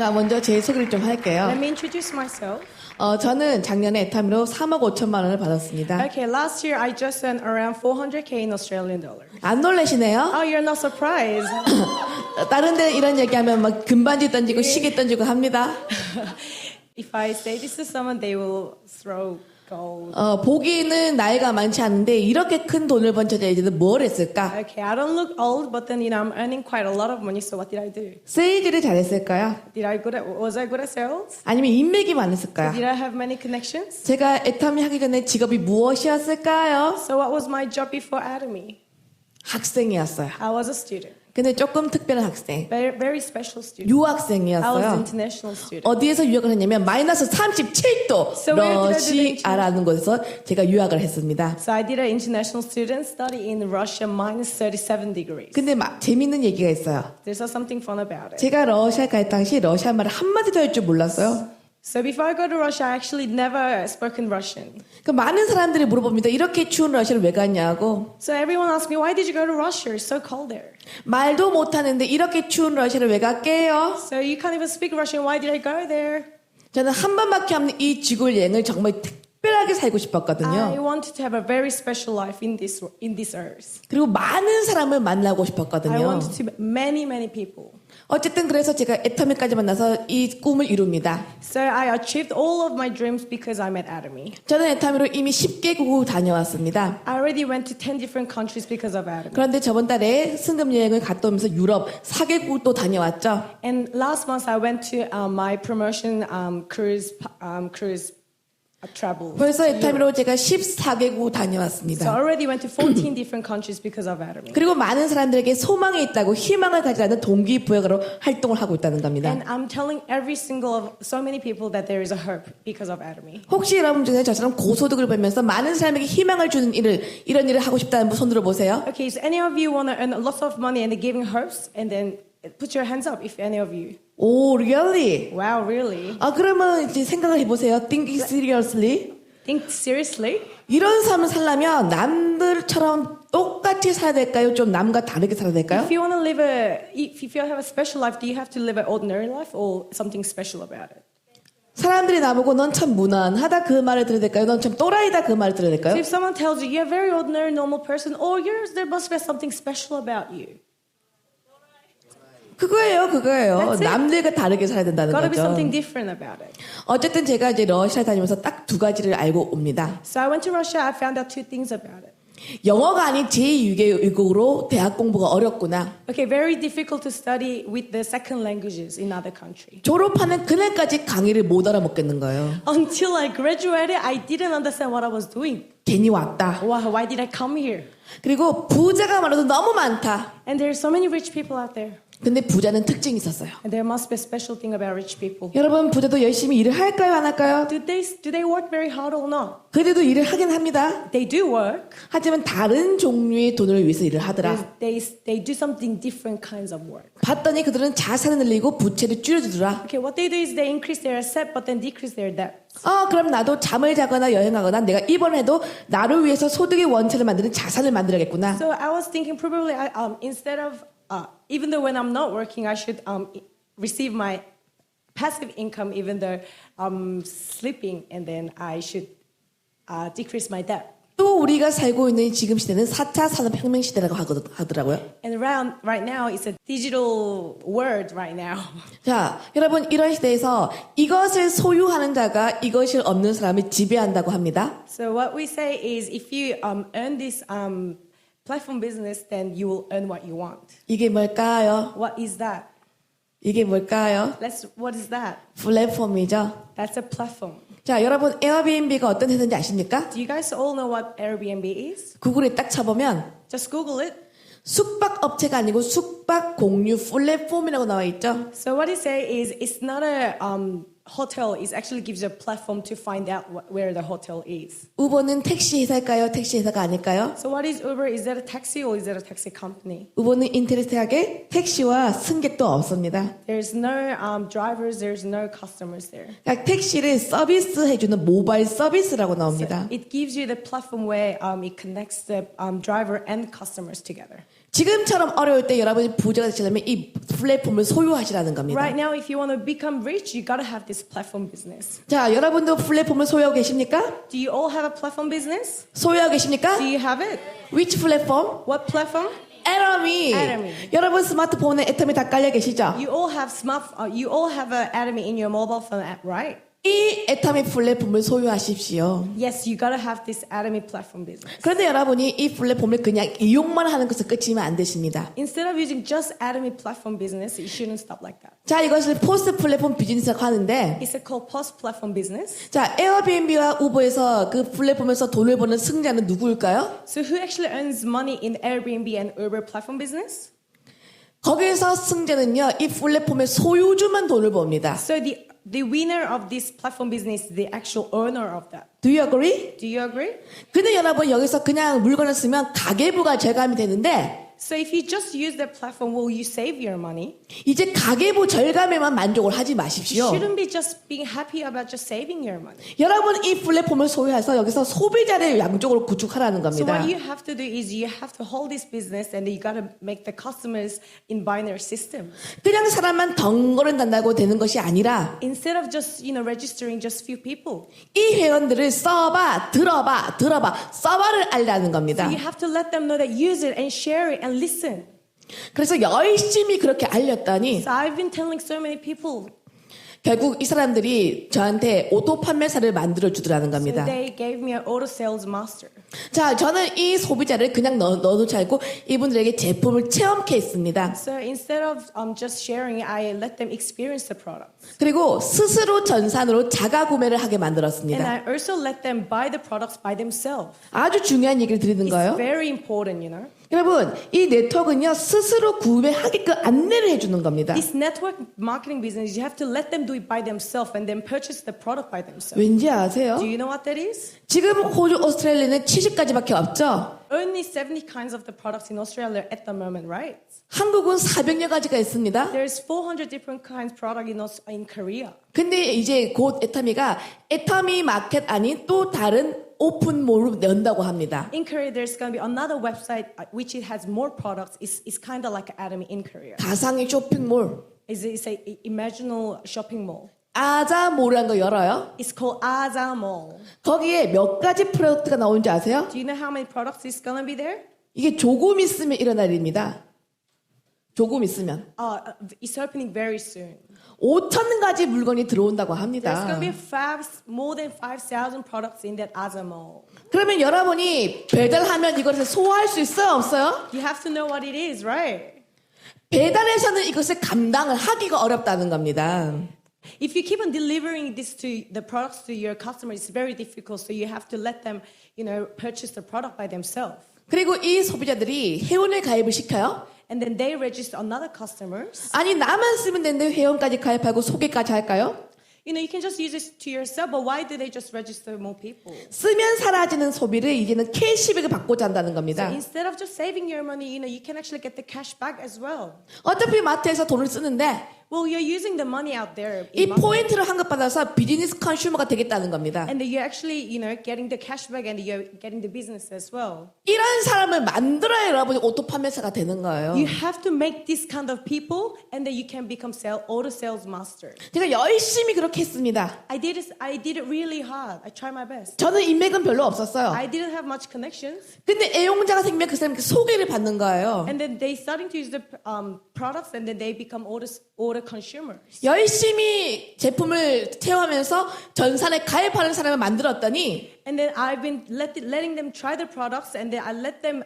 자, 먼저 제 소개를 좀 할게요. Let me introduce myself. 저는 작년에 에타미로 3억 5천만 원을 받았습니다. Okay, last year I just earned around 400k in Australian dollars. 안 놀라시네요? Oh, you're not surprised. 다른 데 이런 얘기하면 막 금반지 던지고 시계 던지고 합니다. If I say this to someone, they will throw gold. 보기는 나이가 많지 않은데 이렇게 큰 돈을 번 처자에게는 뭘 했을까? Okay, I don't look old, but then I'm earning quite a lot of money. So what did I do? 세일즈를 잘했을까요? Was I good at sales? 아니면 인맥이 많았을까요? Did I have many connections? 제가 에타미 하기 전에 직업이 무엇이었을까요? So what was my job before Atomy? 학생이었어요. I was a student, 근데 조금 특별한 학생. very special student. I was 유학생이었어요. international student. 어디에서 유학을 했냐면 마이너스 37도 So where did I do the 러시아라는 곳에서 제가 유학을 했습니다. So I did an international student study in Russia minus 37 degrees. 근데 재밌는 얘기가 있어요. There's something fun about it. 제가 러시아 갈 당시 러시아 말을 한마디도 할 줄 몰랐어요. So before I go to Russia, I actually never spoken Russian. 그 많은 사람들이 물어봅니다. 이렇게 추운 러시아를 왜 갔냐고. So everyone asked me, why did you go to Russia? It's so cold there. 말도 못하는데 이렇게 추운 러시아를 왜 갈게요? So you can't even speak Russian. Why did I go there? 저는 한 번밖에 없는 이 지구 여행을 정말 특별하게 살고 I 싶었거든요. wanted to have a very special life in this earth. 그리고 많은 사람을 만나고 I 싶었거든요. wanted to meet many people. 어쨌든 그래서 제가 에타미까지 만나서 이 꿈을 이룹니다. So I achieved all of my dreams because I met Atomy. 저는 에타미로 이미 10개국을 다녀왔습니다. I already went to 10 different countries because of Atomy. 그런데 저번 달에 승급 여행을 갔다 오면서 유럽 4개국도 다녀왔죠. And last month I went to my promotion cruise travel. 벌써 에타미로 제가 14개국 So 다녀왔습니다. I already went to 14 different countries because of Atomy. 그리고 많은 사람들에게 소망이 있다고 희망을 가지라는 동기부여로 활동을 하고 있다는 겁니다. And I'm telling so many people that there is a hope because of Atomy. 혹시 여러분 중에 저처럼 고소득을 벌면서 많은 사람에게 희망을 주는 이런 일을 하고 싶다는 분 손 들어보세요. Okay, so any of you want to earn lots of money and giving hopes, and then put your hands up if any of you. 오, really? Wow, really? 그러면 이제 생각을 해보세요. Think seriously. Think seriously? 이런 삶을 살려면 남들처럼 똑같이 살아야 될까요? 좀 남과 다르게 살아야 될까요? If you have a special life, do you have to live an ordinary life or something special about it? 사람들이 나보고 넌 참 무난하다 그 말을 들어야 될까요? 넌 참 또라이다 그 말을 들어야 So 될까요? if someone tells you you're a very ordinary, normal person, or there must be something special about you. 그거예요. That's it. 남들과 다르게 살아야 된다는 Got to be 거죠. something different about it. 어쨌든 제가 이제 러시아 다니면서 딱 두 가지를 알고 옵니다. So I went to Russia. I found out two things about it. 영어가 아닌 제2외국어로 대학 공부가 어렵구나. Okay, very difficult to study with the second languages in other country. 졸업하는 그날까지 강의를 못 알아먹겠는 거예요. Until I graduated, I didn't understand what I was doing. 괜히 왔다. Why did I come here? 그리고 부자가 많아도 너무 많다. And there are so many rich people out there. 근데 부자는 특징이 있었어요. And there must be a special thing about rich people. 여러분 부자도 열심히 일을 할까요? 안 할까요? Do they work very hard or not? 그래도 일을 하긴 합니다. They do work. 하지만 다른 종류의 돈을 위해서 일을 하더라. They do something different kinds of work. 봤더니 그들은 자산을 늘리고 부채를 줄여주더라. Okay, what they do is they increase their asset but then decrease their debt. 그럼 나도 잠을 자거나 여행하거나 내가 이번에도 나를 위해서 소득의 원천을 만드는 자산을 만들어야겠구나. So I was thinking probably instead of even though when I'm not working, I should receive my passive income even though I'm sleeping, and then I should decrease my debt. 또 우리가 살고 있는 지금 시대는 4차 산업혁명 시대라고 하더라고요. And right now, it's a digital world right now. 자, 여러분 이런 시대에서 이것을 소유하는 자가 이것이 없는 사람을 지배한다고 합니다. So what we say is if you earn this platform business, then you will earn what you want. 이게 뭘까요? What is that? 이게 뭘까요? What is that? 플랫폼이죠. That's a platform. 자, 여러분 에어비앤비가 어떤 회사인지 아십니까? Do you guys all know what Airbnb is? 구글에 딱 쳐보면 Just Google it. 숙박 업체가 아니고 숙박 공유 플랫폼이라고 나와 있죠. So what it say is it's not a hotel is actually gives you a platform to find out where the hotel is. 우버는 택시 회사일까요? 택시 회사가 아닐까요? So what is Uber? Is that a taxi or is that a taxi company? 우버는 인터넷하게 택시와 승객도 없습니다. There's no drivers, there's no customers there. 그러니까 택시를 서비스해주는 모바일 서비스라고 나옵니다. It gives you the platform where it connects the driver and customers together. 지금처럼 어려울 때 여러분이 부자가 되시려면 이 플랫폼을 소유하시라는 겁니다. Right now, if you want to become rich, you gotta have this platform business. 자, 여러분도 플랫폼을 소유하고 계십니까? Do you all have a platform business? 소유하고 계십니까? Do you have it? Which platform? What platform? 애터미. 애터미. 여러분 스마트폰에 애터미 다 깔려 계시죠? You all have you all have an Atomy in your mobile phone app, right? 이 애터미 플랫폼을 소유하십시오. Yes, you gotta have this Atomy platform business. 그런데 여러분이 이 플랫폼을 그냥 이용만 하는 것을 끝이면 안 되십니다. Instead of using just Atomy platform business, you shouldn't stop like that. 자, 이것을 포스트 플랫폼 비즈니스라고 하는데, It's called post platform business. 자, 에어비앤비와 우버에서 그 플랫폼에서 돈을 버는 승자는 누구일까요? So who actually earns money in Airbnb and Uber platform business? 거기에서 승자는요, 이 플랫폼의 소유주만 돈을 법니다. So the winner of this platform business is the actual owner of that. Do you agree? Do you agree? 근데 여러분 여기서 그냥 물건을 쓰면 가계부가 절감이 되는데 So if you just use that platform, will you save your money? 이제 가계부 절감에만 만족을 하지 You 마십시오. shouldn't be just being happy about just saving your money. 여러분 이 플랫폼을 소유해서 여기서 소비자를 양쪽으로 구축하라는 So 겁니다. what you have to do is you have to hold this business and you got to make the customers in binary system. 그냥 사람만 덩그런단다고 되는 것이 아니라 Instead of just, registering just few people. 이 회원들을 써봐, 들어봐, 써봐를 알라는 겁니다. You have to let them know that use it and share it and listen. 그래서 열심히 그렇게 알렸더니 So I've been telling so many people. 결국 이 사람들이 저한테 오토 판매사를 만들어 주더라는 So 겁니다. they gave me an auto sales master. 자, 저는 이 소비자를 그냥 넣어놓지 않고 이분들에게 제품을 체험케 했습니다. So instead of just sharing, I let them experience the product. 그리고 스스로 전산으로 자가 구매를 하게 And 만들었습니다. I also let them buy the products by themselves. 아주 중요한 얘기를 드리는 It's 거예요. very important, 여러분, 이 네트워크는요, 스스로 구매하게끔 안내를 해주는 겁니다. This network marketing business, you have to let them do it by themselves and then purchase the product by themselves. 왠지 아세요? Do you know what that is? 지금 호주, 오스트레일리아는 70가지밖에 없죠? Only 70 kinds of the products in Australia at the moment, right? 한국은 400여 가지가 있습니다. There's 400 different kinds of product in Korea. 근데 이제 곧 애터미가 애터미 마켓 아닌 또 다른 오픈몰을 연다고 합니다. In Korea, there's going to be another website which it has more products. It's kind of like Atomy in Korea. 가상의 쇼핑몰, It's a imaginal shopping mall. 아자몰이라는 거 열어요. It's called Aza Mall. 거기에 몇 가지 프로덕트가 나오는지 아세요? Do you know how many products is going to be there? 이게 조금 있으면 일어날 일입니다. 조금 있으면. It's opening very soon. 5,000가지 물건이 들어온다고 There's 합니다. going to be more than 5,000 products in that Aza Mall. 그러면 여러분이 배달하면 이것을 소화할 수 있어요? 없어요? You have to know what it is, right? 배달에서는 이것을 감당을 하기가 어렵다는 겁니다. If you keep on delivering the products to your customers, it's very difficult. So you have to let them, purchase the product by themselves. 그리고 이 소비자들이 회원을 가입을 시켜요. And then they register another customers. 아니 나만 쓰면 되는데 회원까지 가입하고 소개까지 할까요? You can just use it to yourself, but why do they just register more people? 쓰면 사라지는 소비를 이제는 캐시백을 받고자 한다는 겁니다. Instead of just saving your money, you can actually get the cash back as well. 어차피 마트에서 돈을 쓰는데 Well, you're using the money out there. 이 포인트를 환급받아서 비즈니스 컨슈머가 되겠다는 겁니다. And then you're actually, getting the cash back and you're getting the business as well. 이런 사람을 만들어야 여러분이 오토 판매사가 되는 거예요. You have to make this kind of people, and then you can become auto sales master. 제가 열심히 그렇게 했습니다. I did it really hard. I tried my best. 저는 인맥은 별로 없었어요. I didn't have much connections. 근데 애용자가 생기면 그 사람께 소개를 받는 거예요. And then they starting to use the products, and then they become auto consumers. 열심히 제품을 체험하면서 전산에 가입하는 사람을 만들었더니 And then I've been letting them try the products, and then I let them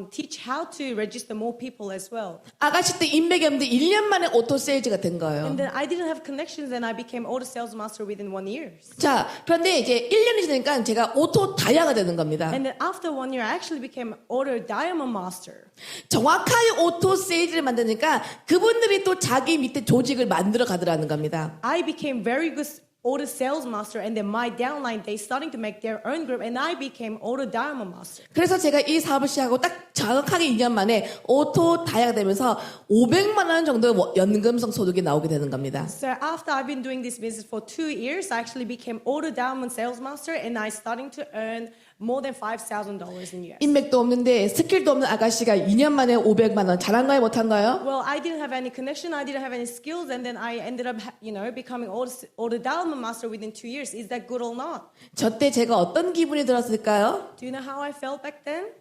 teach how to register more people as well. 아가씨 때 인맥이 없는데 1년 만에 오토 세일즈가 된 거예요. And then I didn't have connections, and I became auto sales master within 1 year. 자, 그런데 이제 1년이 지나니까 제가 오토 다이아가 되는 겁니다. And then after 1 year, I actually became auto diamond master. 정확하게 오토 세일즈를 만드니까 그분들이 또 자기 밑에 조직을 만들어 가더라는 겁니다. I became very good auto sales master, and then my downline, they starting to make their own group, and I became auto diamond master. 그래서 제가 이 사업을 시작하고 딱 정확하게 2년 만에 오토 다이아가 되면서 500만 원 정도 연금성 소득이 나오게 되는 겁니다. So after I've been doing this business for 2 years, I actually became auto diamond sales master, and I starting to earn more than $5,000 in US. 인맥도 없는데 스킬도 없는 아가씨가 2년 만에 500만 원 잘한가요 못한가요? Well, I didn't have any connection, I didn't have any skills, and then I ended up, becoming auto diamond master within 2 years. Is that good or not? 저 때 제가 어떤 기분이 들었을까요? Do you know how I felt back then?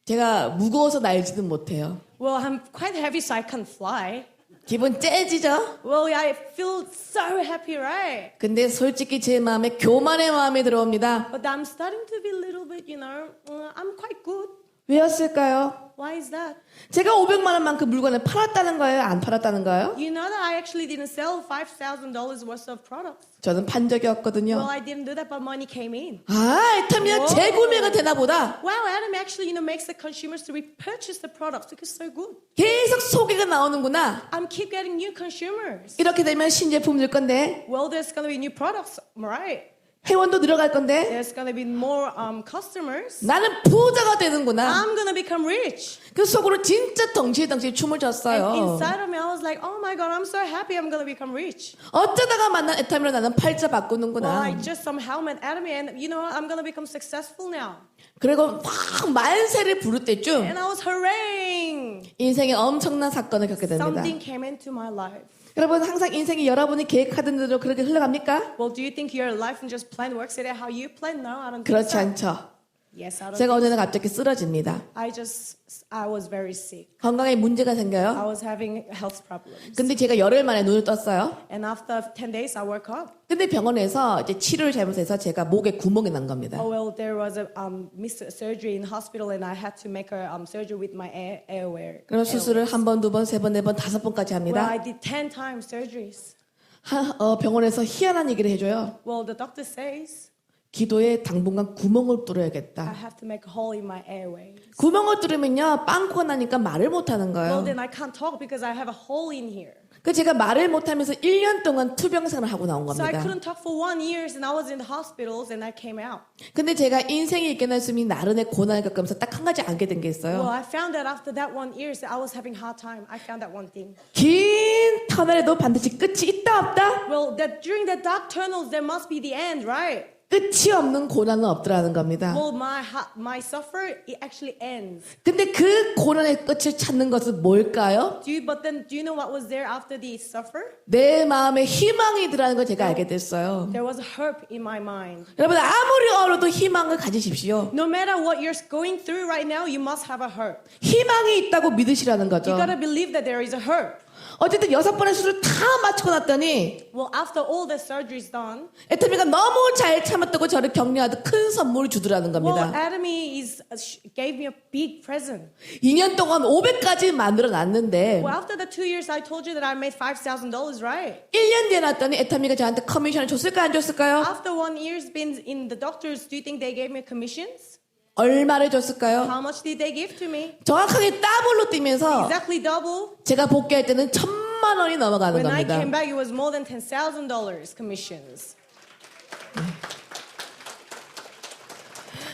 제가 무거워서 날지는 못해요. Well, I'm quite heavy, so I can't fly. 기분 째지죠? Well, I feel so happy, right? 근데 솔직히 제 마음에 교만의 마음이 들어옵니다. But I'm starting to be a little bit, I'm quite good. 왜였을까요? Why is that? 제가 500만 원만큼 물건을 팔았다는 거예요? 안 팔았다는 거예요? You know that I actually didn't sell $5,000 worth of products. 저는 판 적이 없거든요. Well, I didn't do that, but money came in. 아, 애터미는 재구매가 되나 보다. Wow, Adam actually, makes the consumers to repurchase the products because it's so good. 계속 소개가 나오는구나. I'm keep getting new consumers. 이렇게 되면 신제품 늘 건데 Well, there's going to be new products, right? 회원도 늘어갈 건데 There's going to be more customers. 나는 부자가 되는구나. I'm going to become rich. 그 속으로 진짜 덩실덩실 춤을 And 췄어요. inside of me, I was like, oh my God, I'm so happy I'm going to become rich. 어쩌다가 만난 애터미로 나는 팔자 Well, 바꾸는구나. I just somehow met Adam, and you know what? I'm going to become successful now. 그리고 막 만세를 부를 때쯤 And I was hurraying. 인생에 엄청난 사건을 겪게 됩니다. Something came into my life. 여러분 항상 인생이 여러분이 계획하던 대로 그렇게 흘러갑니까? Well, do you think your life and just plan works it out how you plan? No, I don't think 그렇지 so. 않죠. Yes, I don't. 제가 어느 날 갑자기 쓰러집니다. I was very sick. 건강에 문제가 생겨요. I was having health problems. 근데 제가 열흘 만에 눈을 떴어요. And after 10 days, I woke up. 근데 병원에서 이제 치료를 잘못해서 제가 목에 구멍이 난 겁니다. Oh, well, there was a missed surgery in hospital, and I had to make a surgery with my airway. 그럼 수술을 한 번, 두 번, 세 번, 네 번, 5번까지 Well, 합니다. I did 10 times surgeries. 병원에서 희한한 얘기를 해줘요. Well, the doctor says 기도에 당분간 구멍을 I 뚫어야겠다. have to make a hole in my airway. 구멍을 뚫으면요, 빵꾸가 나니까 말을 못하는 Well, 거예요. then I can't talk because I have a hole in here. 그 제가 말을 못하면서 1년 동안 투병생을 하고 나온 So I 겁니다. couldn't talk for 1 year, and I was in the hospitals, and I came out. 근데 제가 인생에 있게 날수이 나른의 고난을 겪으면서 딱 한 가지 알게 된 게 Well, 있어요. I found that after that 1 year, I was having hard time. I found that one thing. 긴 터널에도 반드시 끝이 있다 없다? Well, that during the dark tunnels, there must be the end, right? 끝이 없는 고난은 없더라는 겁니다. Well, my suffer, it actually ends. 근데 그 고난의 끝을 찾는 것은 뭘까요? But then, do you know what was there after the suffer? 내 마음에 희망이 들어가는 걸 제가 알게 됐어요. There was hope in my mind. 여러분 아무리 어려도 희망을 가지십시오. No matter what you're going through right now, you must have a hope. 희망이 있다고 믿으시라는 You 거죠. gotta believe that there is a hope. 어쨌든 6번의 수술 다 마치고 났더니 Well, after all the surgeries done, 애터미가 너무 잘 참았다고 저를 격려하듯 큰 선물을 주더라는 well, 겁니다. Atomy gave me a big present. 2년 동안 500까지 만들어 놨는데 Well, after the 2 years, I told you that I made $5,000, right? 1년 뒤에 났더니 애터미가 저한테 커미션을 줬을까요? 안 줬을까요? After 1 year's been in the doctors, do you think they gave me commissions? 얼마를 줬을까요? How much did they give to me? 정확하게 더블로 뛰면서 Exactly double. 제가 복귀할 때는 1,000만 원이 넘어가는 When I 겁니다. came back, it was more than $10,000 commissions.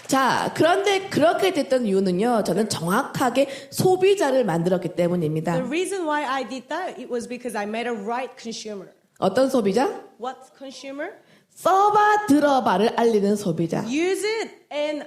자, 그런데 그렇게 됐던 이유는요. 저는 정확하게 소비자를 만들었기 때문입니다. The reason why I did that, it was because I made a right consumer. 어떤 소비자? What consumer? 써봐 들어봐를 알리는 소비자. Use it and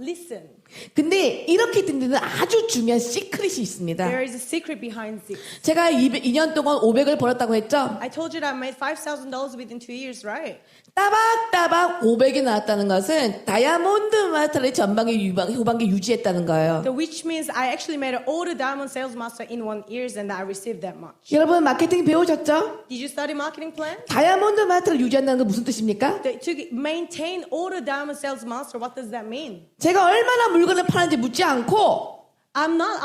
listen. 근데 이렇게 된 데는 아주 중요한 시크릿이 있습니다. There is a secret behind this. 제가 2년 동안 500을 벌었다고 했죠? I told you that I made $5,000 within 2 years, right? 따박따박 500이 나왔다는 것은 다이아몬드 마스터를 전반기 후반기 유지했다는 거예요. Which means I actually made an order diamond sales master in 1 year and I received that much. 여러분 마케팅 배우셨죠? Did you study marketing plan? 다이아몬드 마스터를 유지한다는 건 무슨 뜻입니까? To maintain order diamond sales master, what does that mean? 제가 얼마나 물건을 파는지 묻지 않고 I'm not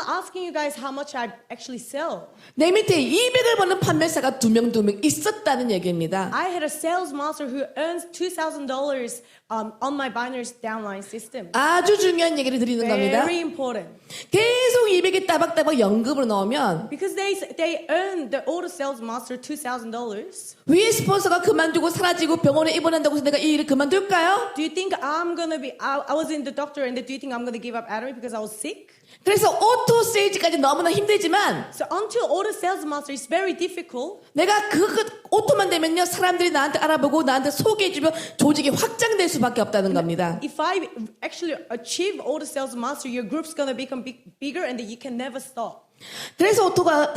asking you guys how much I actually sell. 내 밑에 200을 버는 판매사가 두 명 있었다는 얘기입니다. I had a sales master who earns $2,000 on my binary downline system. 아주 중요한 얘기를 드리는 겁니다. Very important. 계속 200이 따박따박 연금으로 넣으면 Because they earn the order sales master $2,000. 위에 스폰서가 그만두고 사라지고 병원에 입원한다고 해서 내가 이 일을 그만둘까요? Do you think I'm gonna be? I was in the doctor, and do you think I'm gonna give up Atomy because I was sick? 그래서 오토 세일즈까지 너무나 힘들지만 So until order sales master is very difficult. 내가 그 오토만 되면요 사람들이 나한테 알아보고 나한테 소개해주면 조직이 확장될 수밖에 없다는 겁니다. If I actually achieve order sales master, your group's gonna become bigger, and you can never stop. 그래서 오토가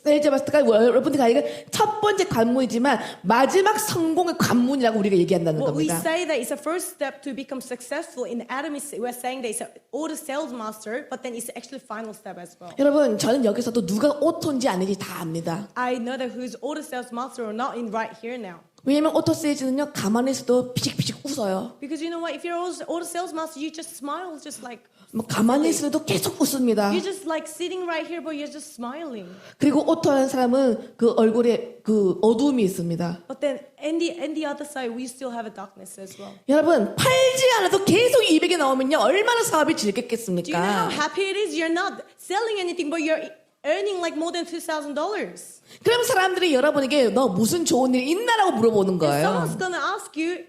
세일즈 마스터가 여러분들이 가니까 첫 번째 관문이지만 마지막 성공의 관문이라고 우리가 얘기한다는 Well, we 겁니다. say that it's a first step to become successful. In Atomy, we're saying that it's an order sales master, but then it's actually final step as well. 여러분 저는 여기서도 누가 오토인지 아닌지 다 압니다. I know that who's order sales master or not in right here now. 왜냐면 오토 세일즈는요 가만히 있어도 피식피식 웃어요. Because you know what? If you're order sales master, you just smile, just like 뭐 가만히 있어도 계속 웃습니다. you're just like sitting right here, but you're just smiling. 그리고 오토하는 사람은 그 얼굴에 그 어두움이 있습니다. But then, in the other side, we still have a darkness as well. 여러분 팔지 않아도 계속 200이 나오면요 얼마나 사업이 Do you know how 즐겁겠습니까? happy it is? You're not selling anything, but you're earning like more than $2,000. 그럼 사람들이 여러분에게 너 무슨 좋은 일 있나라고 물어보는 거예요. Someone's gonna ask you,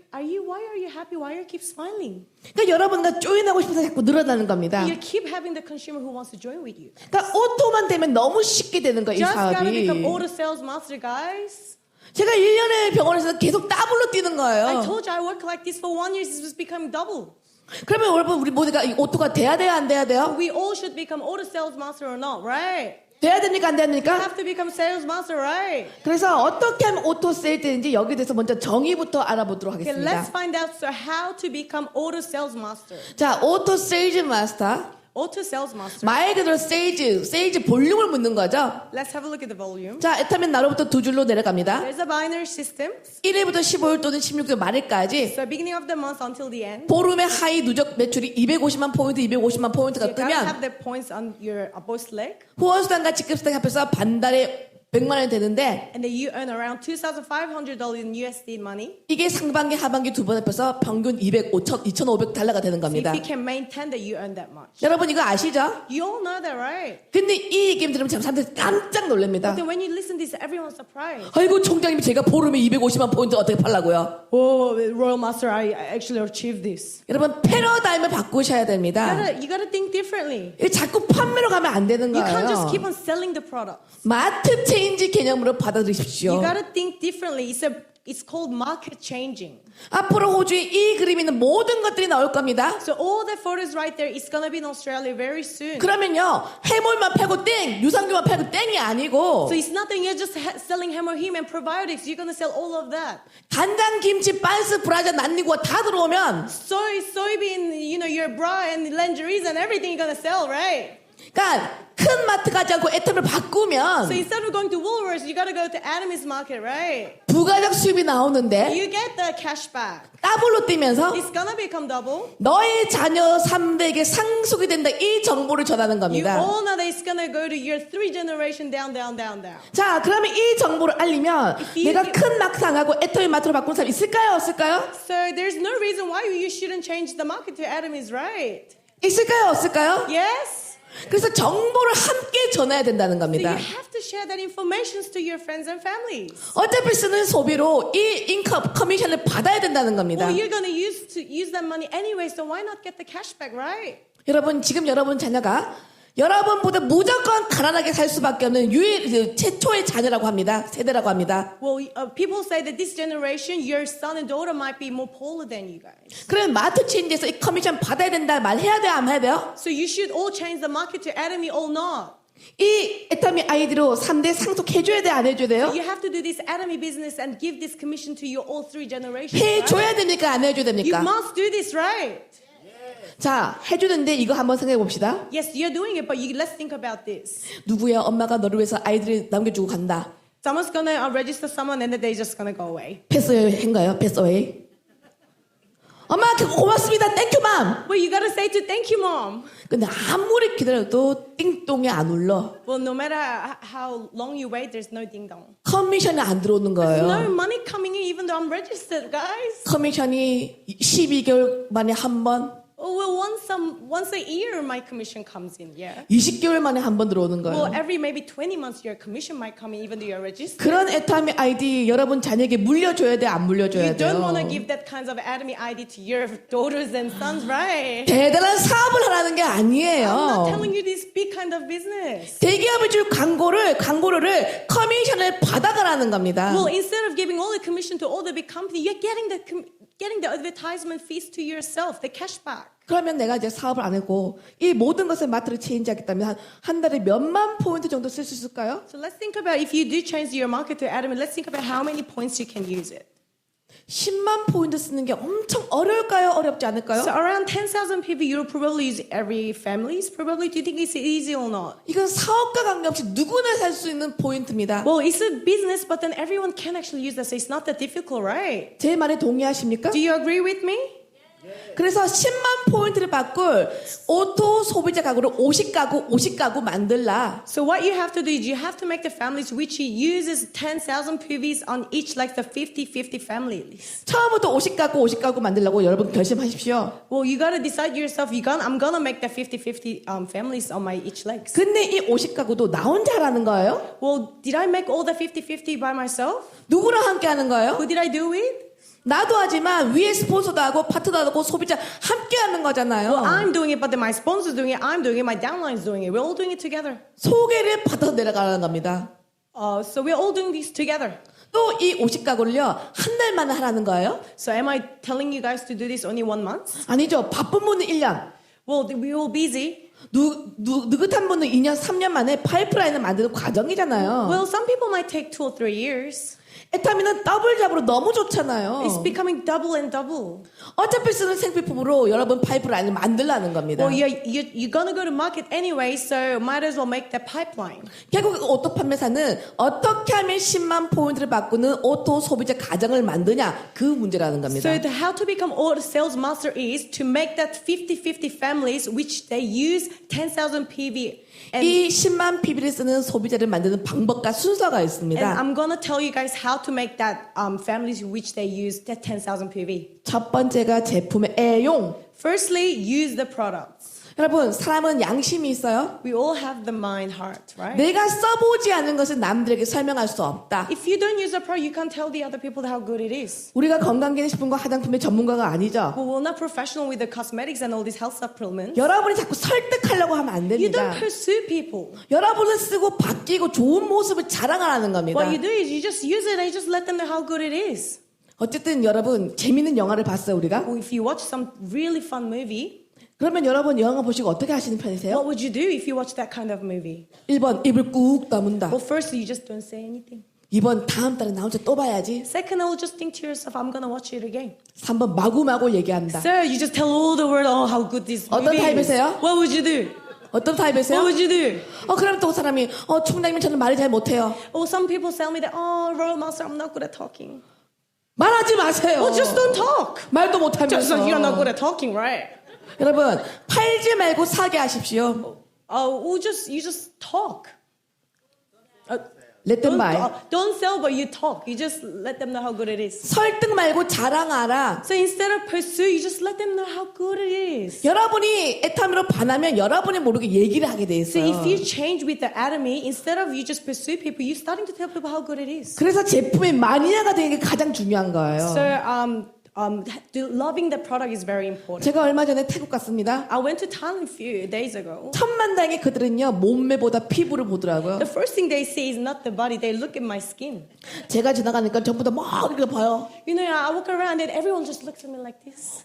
why are you happy? Why you keep smiling? 그러니까 여러분과 조인하고 싶어서 자꾸 늘어나는 겁니다. You keep having the consumer who wants to join with you. 그러니까 오토만 되면 너무 쉽게 되는 거예요 이 Just gotta become 사업이. order sales master, guys. 제가 1년에 병원에서 계속 더블로 뛰는 I 거예요. told you I worked like this for 1 year. This was becoming double. 그러면 여러분 우리 모두가 이 오토가 돼야 돼요 안 돼야 돼요? We all should become order sales master or not, right? 돼야 됩니까 안 돼야 됩니까? Have to become sales master, right? 그래서 어떻게 하면 오토 세일 되는지 여기에 대해서 먼저 정의부터 알아보도록 Okay, 하겠습니다. let's find out how to become order sales master. 자, 오토 세일즈 마스터. Auto sales master. 말 그대로 세일즈 볼륨을 묻는 거죠. Let's have a look at the volume. 자, 에타면 나로부터 두 줄로 내려갑니다. There's a binary system. 1일부터 15일 또는 16일 말일까지 So beginning of the month until the end. 보름의 하이 누적 매출이 250만 포인트, 250만 포인트가 You gotta 뜨면 have the points on your both leg. 후원수당과 직급수당 합해서 반달에 100만 원이 되는데 And then you earn around $2,500 in USD money. 이게 상반기 하반기 두 번 합해서 평균 2,500달러가 되는 So if 겁니다. you can maintain that, you earn that much. 여러분 이거 아시죠? You all know that, right? 근데 이 얘기 들으면 참 사람들이 깜짝 놀랍니다. But then when you listen to this, everyone's surprised. 아이고 총장님이 제가 보름에 250만 포인트 어떻게 팔라고요? Oh, Royal Master, I actually achieved this. 여러분 패러다임을 바꾸셔야 됩니다. You gotta think differently. 이게 자꾸 판매로 가면 안 되는 You can't just keep 거예요. on selling the product. 마트 체인지 개념으로 받아들이십시오. You gotta think differently. It's called market changing. 앞으로 호주에 이 그림에 있는 모든 것들이 나올 겁니다. So all the photos right there, it's gonna be in Australia very soon. 그러면요 해물만 팔고 땡, 유산균만 팔고 땡이 아니고 So it's not that you're just selling Hemohim and probiotics. You're gonna sell all of that. 간장, 김치, 빤스, 브라자, 난리구가 다 들어오면 Soybean, your bra and lingeries and everything you're gonna sell, right? 그러니까 큰 마트 가지 않고 애텀을 So 바꾸면 instead of going to Woolworths, you gotta go to Adam's Market, right? 부가적 수입이 나오는데 You get the cash back. 더블로 뛰면서 It's gonna become double. 너의 자녀 3대에게 상속이 된다 이 정보를 전하는 You 겁니다. all know that it's gonna go to your 3 generation down. 자 그러면 이 정보를 알리면 you 내가 can- 큰 마트 안 가고 애터미 마트로 바꾸는 사람 있을까요 없을까요? So there's no reason why you shouldn't change the market to Adam's, right? 있을까요 없을까요? Yes? 그래서 정보를 함께 전해야 된다는 So you 겁니다. have to share that information to your friends and families. 어차피 쓰는 소비로 이 인컴 커미션을 받아야 된다는 겁니다. Well, you're gonna use that money anyway, so why not get the cash back, right? 여러분 지금 여러분 자녀가 여러분보다 무조건 가난하게 살 수밖에 없는 최초의 자녀라고 합니다. 세대라고 합니다. Well, people say that this generation, your son and daughter might be more poorer than you guys. 그러면 마트 체인지에서 이 커미션 받아야 된다 말해야 돼요 안 해야 돼요? So you should all change the market to Atomy or not. 이 애터미 아이디로 3대 상속해줘야 돼, 안 해줘야 돼요? You have to do this Atomy business and give this commission to your all three generations. 해줘야 됩니까, 안 해줘야 You 됩니까? must do this, right? 자, 해주는데 이거 한번 생각해 봅시다. Yes, you're doing it, but let's think about this. 누구야, 엄마가 너를 위해서 아이들을 남겨주고 간다. Someone's gonna register someone and then they're just gonna go away. 패스웨이인가요? 패스웨이? 엄마, 고맙습니다. 땡큐, 맘. Well, you gotta say to thank you, mom. 근데 아무리 기다려도 띵동이 안 울러. Well, no matter how long you wait, there's no ding dong. 커미션이 안 들어오는 No 거예요. money coming in, even though I'm registered, guys. 커미션이 12개월 만에 한 번, Oh, well, once a year, my commission comes in. Yeah. 20개월 만에 한 번 들어오는 Well, 거예요. every maybe 20 months, your commission might come in, even though you're registered. 그런 애터미 아이디 여러분 자녀에게 물려줘야 돼, 안 물려줘야 You don't want to 돼요? give that kinds of Atomy ID to your daughters and sons, right? 대단한 사업을 하라는 게 I'm not 아니에요. telling you this big kind of business. 대기업이 줄 광고를 커미션을 받아가라는 겁니다. Well, instead of giving all the commission to all the big company, you're getting the advertisement fees to yourself, the cashback. 그러면 내가 이제 사업을 안 하고 이 모든 것을 마트를 체인지하겠다면 한 달에 몇만 포인트 정도 쓸 수 있을까요? So let's think about if you do change your market to Atomy, let's think about how many points you can use it. 10만 포인트 쓰는 게 엄청 어려울까요? 어렵지 않을까요? So around 10,000 people, you'll probably use every families. Probably, do you think it's easy or not? 이건 사업과 관계없이 누구나 살 수 있는 포인트입니다. Well, it's a business, but then everyone can actually use that, so it's not that difficult, right? 제 말에 동의하십니까? Do you agree with me? 그래서 10만 포인트를 바꿀 오토 소비자 가구를 50가구 만들라. So what you have to do is you have to make the families which uses 10,000 PVs on each, like the 50-50 families. 처음부터 50가구 만들려고 여러분 결심하십시오. Well, you gotta decide yourself. I'm gonna make the 50-50 families on my each legs. 근데 이 50가구도 나 혼자 하라는 거예요? Well, did I make all the 50-50 by myself? 누구랑 함께 하는 거예요? Who did I do with? 나도 하지만 위에 스폰서도 하고 파트도 하고 소비자 함께 하는 거잖아요. Well, I'm doing it, but then my sponsor's doing it. I'm doing it. My downline's doing it. We're all doing it together. 소개를 받아서 내려가는 겁니다. So we're all doing this together. 또 이 50가구를요 한 달만에 하라는 거예요? So am I telling you guys to do this only 1 month? 아니죠. 바쁜 분은 1년. Well, we all busy. 느긋한 분은 2년, 3년 만에 파이프라인을 만드는 과정이잖아요. Well, some people might take 2 or 3 years. 애터미는 더블 잡으로 너무 좋잖아요. It's becoming double and double. 어차피 쓰는 생필품으로 여러분 파이프라인을 만들라는 겁니다. Well, you're gonna go to market anyway, so might as well make that pipeline. 결국 오토 판매사는 어떻게 하면 10만 포인트를 바꾸는 오토 소비자 가정을 만드냐 그 문제라는 겁니다. So how to become auto sales master is to make that 50-50 families which they use 10,000 PV. 이 10만 PV를 쓰는 소비자를 만드는 방법과 순서가 And 있습니다. I'm gonna tell you guys how to make that families which they use that 10,000 PV. 첫 번째가 제품의 애용. Firstly, use the products. 여러분 사람은 양심이 있어요. We all have the mind, heart, right? 내가 써보지 않은 것은 남들에게 설명할 수 없다. If you don't use the product, you can't tell the other people how good it is. 우리가 건강기능식품과 화장품의 전문가가 아니죠. Well, we're not professional with the cosmetics and all these health supplements. 여러분이 자꾸 설득하려고 하면 안 You 됩니다. don't pursue people. 여러분은 쓰고 바뀌고 좋은 모습을 자랑하라는 겁니다. What you do is you just use it and you just let them know how good it is. 어쨌든 여러분 재밌는 영화를 봤어요 우리가. Well, if you watch some really fun movie, 그러면 여러분 영화 보시고 어떻게 하시는 편이세요? what would you do if you watch that kind of movie? 1번 입을 꾹 다문다. Well, firstly, you just don't say anything. 2번 다음 달에 나 혼자 또 봐야지. Second, I will just think to yourself, I'm gonna watch it again. 3번 마구마구 얘기한다. Sir, you just tell all the world, oh, how good this 어떤 movie is. 타입이세요? What would you do? 어떤 타입이세요? What would you do? 그럼 또 사람이 총장님 저는 말을 잘 못해요. Or some people tell me that, oh, Royal Master, I'm not good at talking. 말하지 마세요. Well, just don't talk. 말도 Just 못하면서. you're not good at talking, right? 여러분 팔지 말고 사게 하십시오. Well, you just talk. Let them buy. Don't sell, but you talk. You just let them know how good it is. 설득 말고 자랑하라. So instead of pursue, you just let them know how good it is. 여러분이 애터미로 반하면 여러분이 모르게 얘기를 하게 돼 So 있어요. if you change with the Atomy, instead of you just pursue people, you're starting to tell people how good it is. 그래서 제품의 마니아가 되는 게 가장 중요한 거예요. So loving the product is very important. 제가 얼마 전에 태국 갔습니다. I went to Thailand a few days ago. 천만다행히 그들은요 몸매보다 피부를 보더라고요. The first thing they see is not the body; they look at my skin. 제가 지나가니까 전부 다 막 이렇게 봐요. You know, I walk around and everyone just looks at me like this.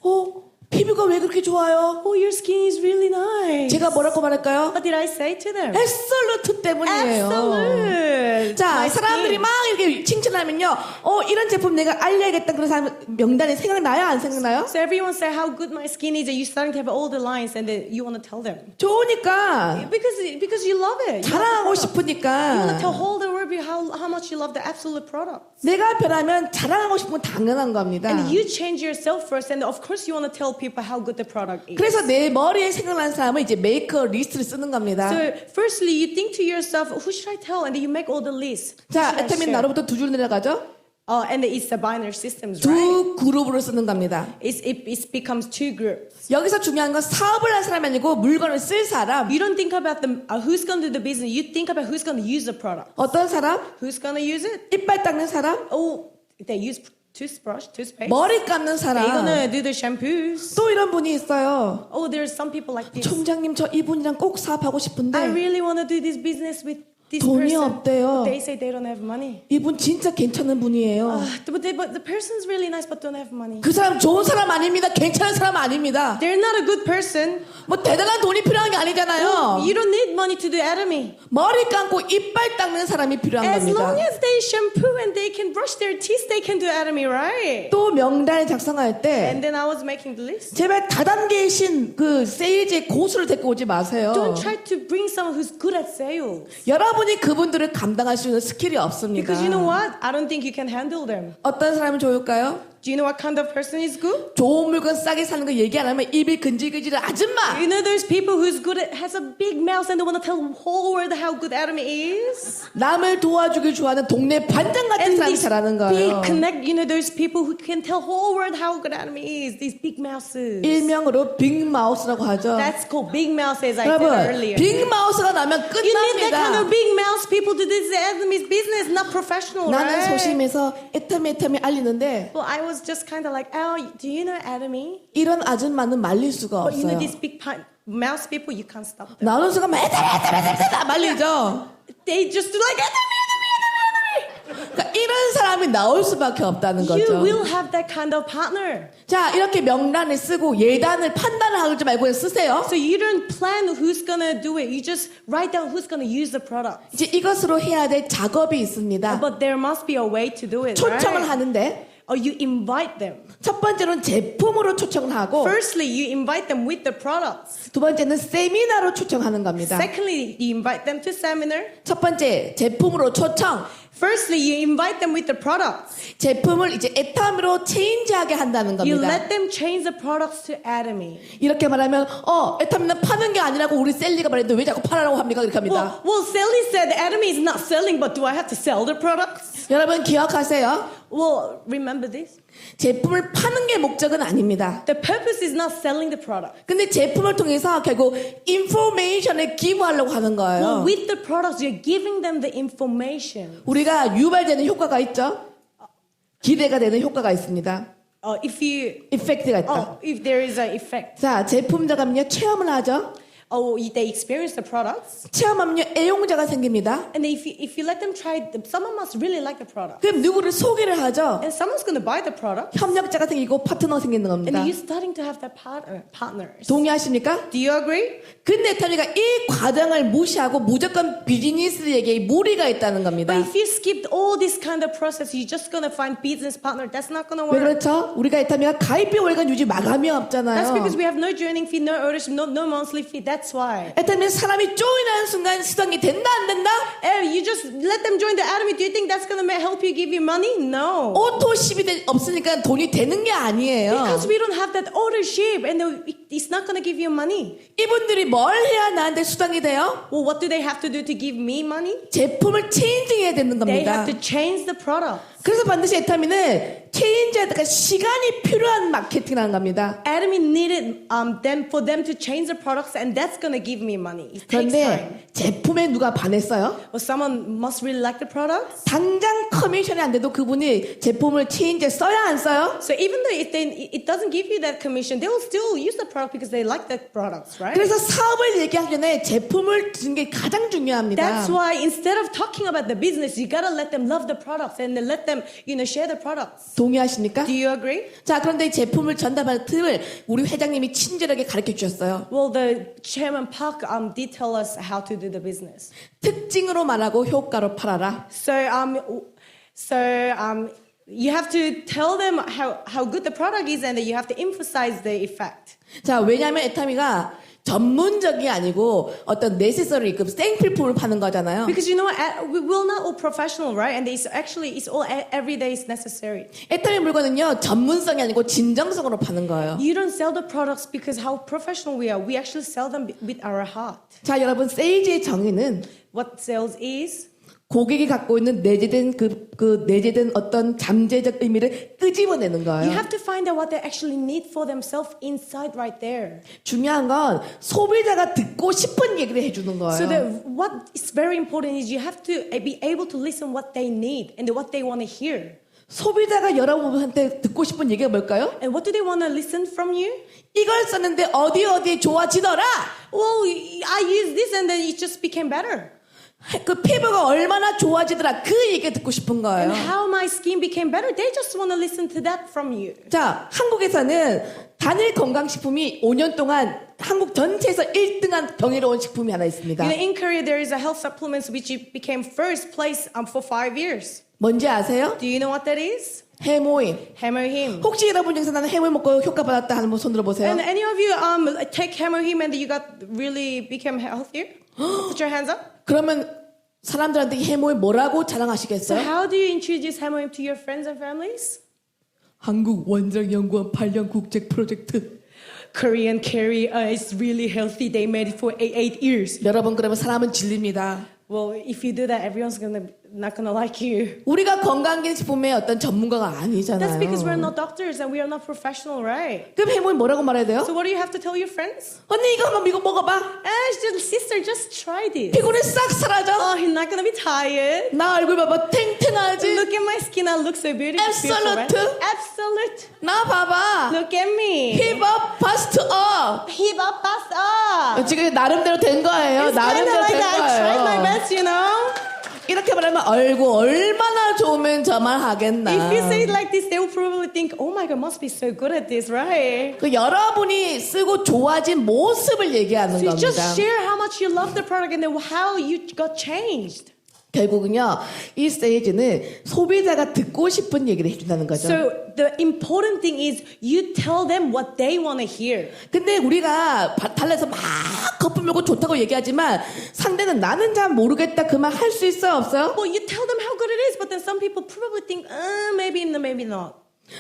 피부가 왜 그렇게 좋아요? Oh, your skin is really nice. nice. 제가 뭐라고 말할까요? What did I say to them? 앱솔루트 때문이에요. Absolute. 자, My 사람들이 skin. 막 이렇게 칭찬하면요. 이런 제품 내가 알려야겠다. 그런 사람 명단에 생각나요? 안 생각나요? So everyone say how good my skin is, and you're starting to have all the lines, and then you want to tell them 좋으니까. because you love it. You 자랑하고 want to 싶으니까. tell whole the world how much you love the absolute product. 내가 변하면 자랑하고 싶은 건 당연한 겁니다. And you change yourself first, and of course you want to tell people how good the product is. 그래서 내 머리에 생각나는 사람은 이제 메이커 리스트를 쓰는 겁니다. So firstly, you think to yourself, who should I tell? And then you make all the lists. Who 자, should I 에타민 share? 나로부터 두 줄 내려가죠. And it's the binary systems, right? 두 그룹으로 쓰는 겁니다. It becomes two groups. 여기서 중요한 건 사업을 할 사람이 아니고 물건을 쓸 사람. You don't think about who's going to do the business. You think about who's going to use the product. 어떤 사람? Who's going to use it? 이빨 닦는 사람? Oh, they use toothbrush, toothpaste. 머리 감는 They're 사람. gonna do the shampoos. 또 이런 분이 있어요. Oh, there's some people like this. 총장님 저 이분이랑 꼭 사업하고 I 싶은데 really want to do this business with this 돈이 person. 없대요. But they say they don't have money. 이분 진짜 괜찮은 분이에요. But the person's really nice but don't have money. 그 사람 좋은 사람 아닙니다. 괜찮은 사람 아닙니다. They're not a good person. 뭐 대단한 돈이 필요한 게 아니잖아요. You don't need money to do atomy. 머리 감고 이빨 닦는 사람이 필요한 As 겁니다. long as they shampoo and they can brush their teeth, they can do atomy, right? 또 명단을 작성할 때 And then I was making the list. 제발 다단계이신 그 세일즈의 고수를 데리고 오지 마세요. Don't try to bring someone who's good at sales. 여러분이 그분들을 감당할 수 있는 스킬이 없습니다. Because you know what? I don't think you can handle them. 어떤 사람은 좋을까요? Do you know what kind of person is good? 좋은 물건 싸게 사는 거 얘기 안 하면 입이 근질근질한 아줌마. You know those people who's good at has a big mouth and they want to tell the whole world how good atomy is. 남을 도와주길 좋아하는 동네 반장 같은 And 사람이 these 잘하는 big 거예요. connect, you know those people who can tell whole world how good atomy is. These big mouses. 일명으로 빅마우스라고 하죠. That's called big mouth, as I said 여러분, earlier. 빅마우스가 나면 You need that kind 끝납니다. of big mouth people to do this atomy's business, not professional, 나는 right? 소심해서 애터미 알리는데 Well, I was just kind of like, oh, do you know atomy? 이런 아줌마는 말릴 수가 But you know 없어요. these big mouse people, you can't stop them. 나오는 순간 막 애터미 말리죠. They just do like atomy. 그러니까 이런 사람이 나올 수밖에 없다는 You 거죠. will have that kind of partner. 자, 이렇게 명단을 쓰고 예단을 판단을 하지 말고 그냥 쓰세요. So you don't plan who's gonna do it. You just write down who's gonna use the product. 이제 이것으로 해야 될 작업이 있습니다. But there must be a way to do it, 초청을 right? 하는데 Or you invite them. 첫 번째로는 제품으로 초청을 하고 Firstly, you invite them with the products. 두 번째는 세미나로 초청하는 겁니다. Secondly, you invite them to seminar. 첫 번째 제품으로 초청. Firstly, you invite them with the products. 제품을 이제 애터미로 체인지하게 한다는 You 겁니다. let them change the products to atomy. 이렇게 말하면 애터미는 파는 게 아니라고 우리 셀리가 말했는데 왜 자꾸 팔으라고 합니까? 이렇게 합니다. Well, Sally said atomy is not selling, but do I have to sell the products? 여러분 기억하세요. Well, remember this. 제품을 파는 게 목적은 아닙니다. The purpose is not selling the product. 근데 제품을 통해서 결국 인포메이션을 기부하려고 하는 Well, 거예요. with the products, you're giving them the information. 우리가 유발되는 효과가 있죠. 기대가 되는 효과가 있습니다. 이펙트가 있다. If there is an effect. 자, 제품자가면요 체험을 하죠. They experience the products. 체험하면요 애용자가 생깁니다. And if you let them try, someone must really like the product. 그럼 누구를 소개를 하죠. And someone's going to buy the product. 협력자가 생기고 파트너가 생기는 And 겁니다. you're starting to have that partners. 동의하십니까? Do you agree? 근데 타미가 이 과정을 무시하고 무조건 비즈니스에게 무리가 있다는 겁니다. But if you skipped all this kind of process, you're just going to find business partner. That's not going to 왜 work. 그렇죠? 우리가 에타미가 가입비 월간 유지 마감이 That's 없잖아요. because we have no joining fee, no ownership, no monthly fee. That's why. 에타미 사람이 조인하는 순간 수당이 된다 안 된다? You just let them join the atomy. Do you think that's going to help you give you money? No. 오토십이 없으니까 돈이 되는 게 아니에요. Because we don't have that ownership and it's not going to give you money. 이분들이 뭘 해야 나한테 수당이 돼요? Well, what do they have to do to give me money? 제품을 체인징해야 되는 They 겁니다. have to change the product. 그래서 반드시 에타미는 체인지하다가 시간이 필요한 마케팅을 하는 겁니다. Atomy needed for them to change the products, and that's gonna give me money. It takes time. 그런데 제품에 누가 반했어요? Well, someone must really like the products. 당장 커미션이 안 돼도 그분이 제품을 체인지에 써야 안 써요? So even though it doesn't give you that commission, they will still use the product because they like the products, right? 그래서 사업을 얘기하기 전에 제품을 주는 게 가장 중요합니다. That's why instead of talking about the business, you gotta let them love the products and let them them, share the products. 동의하십니까? Do you agree? 자, 그런데 이 제품을 전담하는 팁을 우리 회장님이 친절하게 가르쳐 주셨어요. Well, the chairman Park did tell us how to do the business. 특징으로 말하고 효과로 팔아라. You have to tell them how good the product is, and then you have to emphasize the effect. 자, 왜냐하면 애타미가 전문적이 아니고 어떤 네세서리급 생필품을 파는 거잖아요. Because we're not all professional, right? And it's all every day is necessary. 애타미 물건은요 전문성이 아니고 진정성으로 파는 거예요. You don't sell the products because how professional we are. We actually sell them with our heart. 자, 여러분 세이지의 정의는 What sales is? 고객이 갖고 있는 내재된 그 내재된 어떤 잠재적 의미를 끄집어내는 거예요. You have to find out what they actually need for themselves inside right there. 중요한 건 소비자가 듣고 싶은 얘기를 해주는 거예요. So what is very important is you have to be able to listen what they need and what they want to hear. 소비자가 여러분한테 듣고 싶은 얘기가 뭘까요? And what do they want to listen from you? 이걸 썼는데 어디 좋아지더라. Well, I used this and then it just became better. 그 피부가 얼마나 좋아지더라. 그 얘기 듣고 싶은 거예요. And how my skin became better. They just want to listen to that from you. 자, 한국에서는 단일 건강식품이 5년 동안 한국 전체에서 1등한 경이로운 식품이 하나 있습니다. In Korea, there is a health supplements which became first place for 5 years. 뭔지 아세요? Do you know what that is? 해모임. Hemohim. 혹시 여러분 중에서 나는 해모임 먹고 효과 받았다 하는 분 손 들어보세요. And any of you take Hemohim and you got really became healthier? Put your hands up. 그러면 사람들한테 이 해모임 뭐라고 So 자랑하시겠어요? how do you introduce Hemohim to your friends and families? 한국 원장연구원 8년 국제 프로젝트. Korean Carry is really healthy. They made it for 8 years. 여러분 그러면 사람은 질립니다. Well, if you do that, everyone's not gonna like you. 우리가 건강기능식품의 어떤 전문가가 아니잖아요. That's because we're not doctors and we are not professional, right? 그럼 해모임 뭐라고 말해야 돼요? So what do you have to tell your friends? 언니 이거 한번 이거 먹어봐. Sister, just try this. 피곤이 싹 사라져. Oh, you're not gonna be tired. 나 얼굴 봐봐 탱탱하지. Look at my skin. I look so beautiful. Absolute. Right? Absolute. 나 봐봐. Look at me. 힙업 바스트 업. Hip up, pass up. 지금 나름대로 된 거예요. It's kind 나름대로 of like 된 that. I tried my 거예요. best, you know. 이렇게 말하면 얼굴 얼마나 좋으면 저만 하겠나. If you say it like this, they will probably think, "Oh my God, must be so good at this, right?" 그 여러분이 쓰고 좋아진 모습을 얘기하는 So you just 겁니다. share how much you love the product and then how you got changed. 결국은요, 이 세이지는 소비자가 듣고 싶은 얘기를 해준다는 거죠. So the important thing is you tell them what they want to hear. 근데 우리가 달래서 막 거품 물고 좋다고 얘기하지만 상대는 나는 잘 모르겠다 그 말 할 수 있어요 없어요? Well, you tell them how good it is, but then some people probably think, maybe not.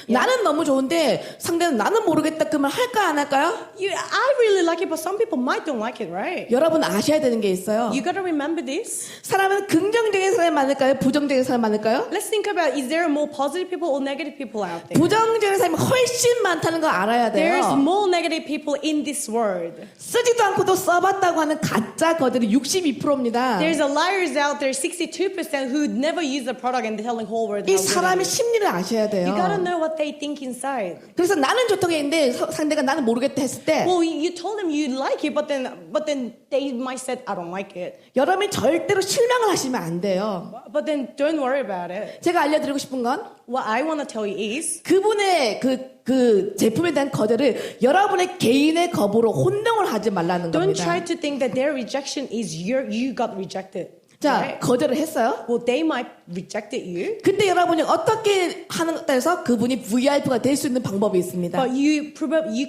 나는 너무 좋은데 상대는 나는 모르겠다 그 말 할까 안 할까요? I really like it, but some people might don't like it, right? 여러분 아셔야 되는 게 있어요. You gotta remember this. 사람은 긍정적인 사람이 많을까요? 부정적인 사람이 많을까요? Let's think about, is there more positive people or negative people out there? 부정적인 사람이 훨씬 많다는 거 알아야 There's 돼요. more negative people in this world. 쓰지도 않고도 써봤다고 하는 가짜 거들이 62%입니다. There's a liars out there, 62% who never use the product and telling whole world 이 how good it 사람의 is. 심리를 아셔야 돼요. You gotta know what they think inside. 그래서 나는 좋다고 했는데 상대가 나는 모르겠다 했을 때 Well, you told them you like it, but then they might say, I don't like it. 여러분이 절대로 실망을 하시면 안 돼요. But then don't worry about it. 제가 알려드리고 싶은 건 What I want to tell you is 그분의 그 제품에 대한 거절을 여러분의 개인의 거부로 혼동을 하지 말라는 don't 겁니다. try to think that their rejection is you got rejected. 자, right? 거절을 했어요. Well, they might rejected you. 근데 여러분이 어떻게 하는 것에 따라서 그분이 VIP가 될 수 있는 방법이 있습니다. But you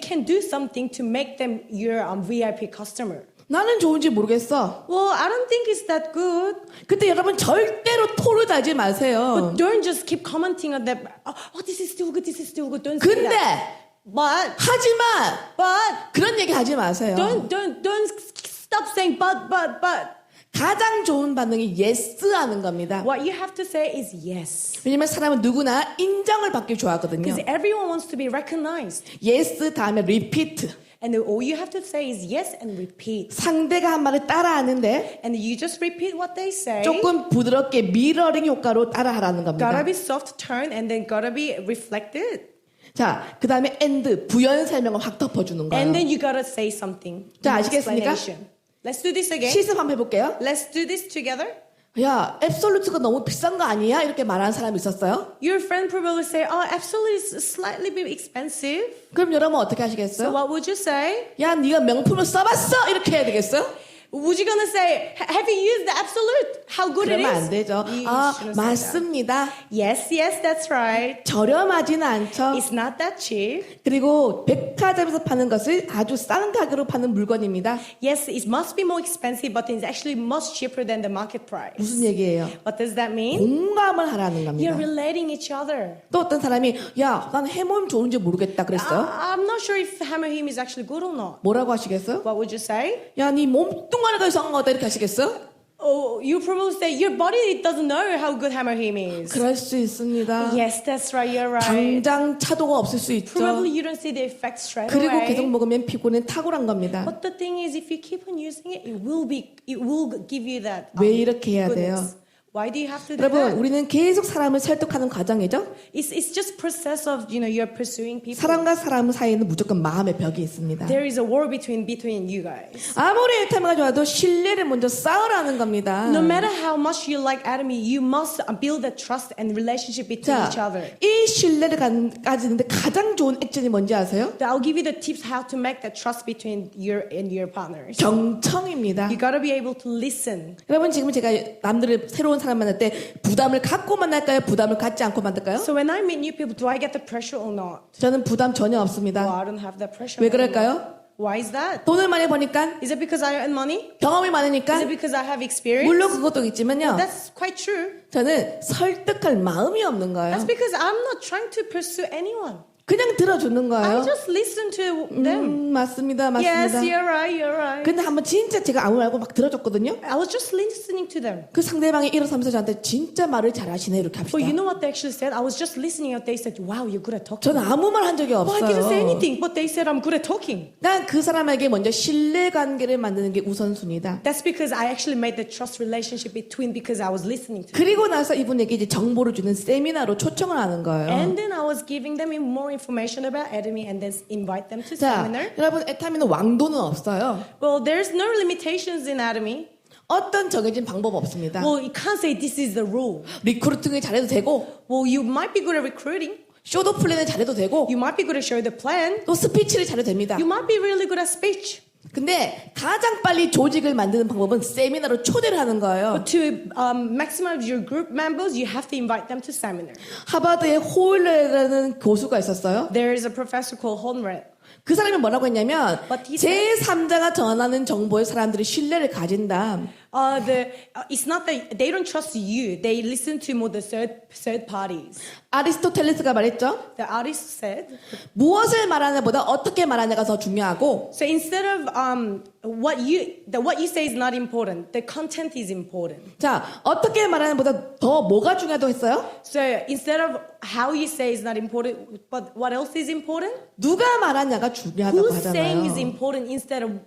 can do something to make them your VIP customer. 나는 좋은지 모르겠어. Well, I don't think it's that good. 그때 여러분 절대로 토를 달지 마세요. But don't just keep commenting on that. Oh, this is still good. This is still good. Don't say 근데 that. But 하지만 그런 얘기 하지 마세요. don't stop saying but. 가장 좋은 반응이 yes 하는 겁니다. What you have to say is yes. 왜냐면 사람은 누구나 인정을 받길 좋아하거든요. Because everyone wants to be recognized. yes 다음에 repeat. And all you have to say is yes and repeat. 상대가 한 말을 따라하는데 And you just repeat what they say. 조금 부드럽게 미러링 효과로 따라하라는 겁니다. Gotta be soft turn and then gotta be reflected. 자, 그 다음에 and 부연 설명을 확 덮어주는 거예요. And then you gotta say something. 자, 아시겠습니까? Explanation. Let's do this again. 실습 한번 해볼게요. Let's do this together. 야, 앱솔루트가 너무 비싼 거 아니야? 이렇게 말하는 사람이 있었어요. Your friend probably say, "Oh, absolutely, is slightly bit expensive." 그럼 여러분 어떻게 So 하시겠어요? what would you say? 야, 네가 명품을 써봤어? 이렇게 해야 되겠어요? Would you gonna say, "Have you used the absolute? How good it 그러면 is?" 안 되죠. You 아, shouldn't say that. 맞습니다. Yes, yes, that's right. 저렴하지는 않죠. It's not that cheap. 그리고 백화점에서 파는 것을 아주 싼 가격으로 파는 물건입니다. Yes, it must be more expensive, but it's actually much cheaper than the market price. 무슨 얘기예요? What does that mean? 공감을 하라는 겁니다. You're relating each other. 또 어떤 사람이 야, 난 해모임 좋은지 모르겠다 그랬어요. I'm not sure if hammer him is actually good or not. 뭐라고 하시겠어요? What would you say? 야, 네 몸뚱아리가 이상한 거다 이렇게 하시겠어요? Oh, you probably say your body it doesn't know how good hammer him is. 그럴 수 있습니다. Yes, that's right. You're right. 당장 차도가 없을 수 있죠. Probably you don't see the effect straight 그리고 away. 계속 먹으면 피곤은 탁월한 겁니다. But the thing is, if you keep on using it, it will give you that. 왜 이렇게 해야 돼요? goodness. Why do you have to do 여러분, that? 우리는 계속 사람을 설득하는 과정이죠. It's just process of you're pursuing people. 사람과 사람 사이에는 무조건 마음의 벽이 있습니다. There is a war between you guys. 아무리 애타미가 좋아도 신뢰를 먼저 쌓으라는 겁니다. No matter how much you like Atomy, you must build that trust and relationship between each 자, other. 이 신뢰를 가지는데 가장 좋은 액션이 뭔지 아세요? I'll give you the tips how to make that trust between your partners. 경청입니다. You gotta be able to listen. 여러분 지금 제가 남들을 새로운 사람 만날 때 부담을 갖고 만날까요? 부담을 갖지 않고 만날까요? So when I meet new people, do I get the pressure or not? 저는 부담 전혀 Well, 없습니다. I don't have that pressure. 왜 anymore. 그럴까요? Why is that? 돈을 많이 버니까, Is it because I earn money? 경험이 Is 많으니까, it because I have experience? 물론 그것도 있지만요. That's quite true. 저는 설득할 마음이 없는 거예요. That's because I'm not trying to pursue anyone. 그냥 들어주는 I 거예요. just listen to them. 맞습니다, Yes, 맞습니다. you're right, you're right. 근데 한번 진짜 제가 아무 말고 막 들어줬거든요. I was just listening to them. 그 상대방이 일어서면서 저한테 진짜 말을 잘하시네 이렇게 합시다. But you know what they actually said? I was just listening and they said, wow, you're good at talking. 저는 아무 말 한 적이 Well, I didn't say 없어요. anything, but they said I'm good at talking. 난 그 사람에게 먼저 신뢰관계를 만드는 게 우선순위다. That's because I actually made the trust relationship between because I was listening to them. 그리고 나서 이분에게 이제 정보를 주는 세미나로 초청을 하는 거예요. And then I was giving them more information about Atomy and then invite them to 자, seminar. 여러분 에타미는 왕도는 없어요. Well, there's no limitations in Atomy. 어떤 정해진 방법 없습니다. Well, you can't say this is the rule. 리크루팅을 잘해도 되고, Well, you might be good at recruiting. 쇼도 플랜을 잘해도 되고, You might be good at showing the plan. 또 스피치를 잘해도 됩니다. You might be really good at speech. 근데 가장 빨리 조직을 만드는 방법은 세미나로 초대를 하는 거예요. But to maximize your group members, you have to invite them to seminar. 하버드의 호일러라는 교수가 있었어요. There is a professor called Honred. 그 사람이 뭐라고 했냐면 But he said- 제3자가 전하는 정보에 사람들이 신뢰를 가진다. It's not that they don't trust you. They listen to more the third parties. 아리스토텔레스가 말했죠. The artist said. 무엇을 말하냐보다 어떻게 말하냐가 더 중요하고 So instead of what you say is not important, the content is important. 자 어떻게 말하냐보다 더 뭐가 중요하다고 했어요? So instead of how you say is not important, but what else is important? 누가 말하냐가 중요하다고 Who's saying is 하잖아요. important instead of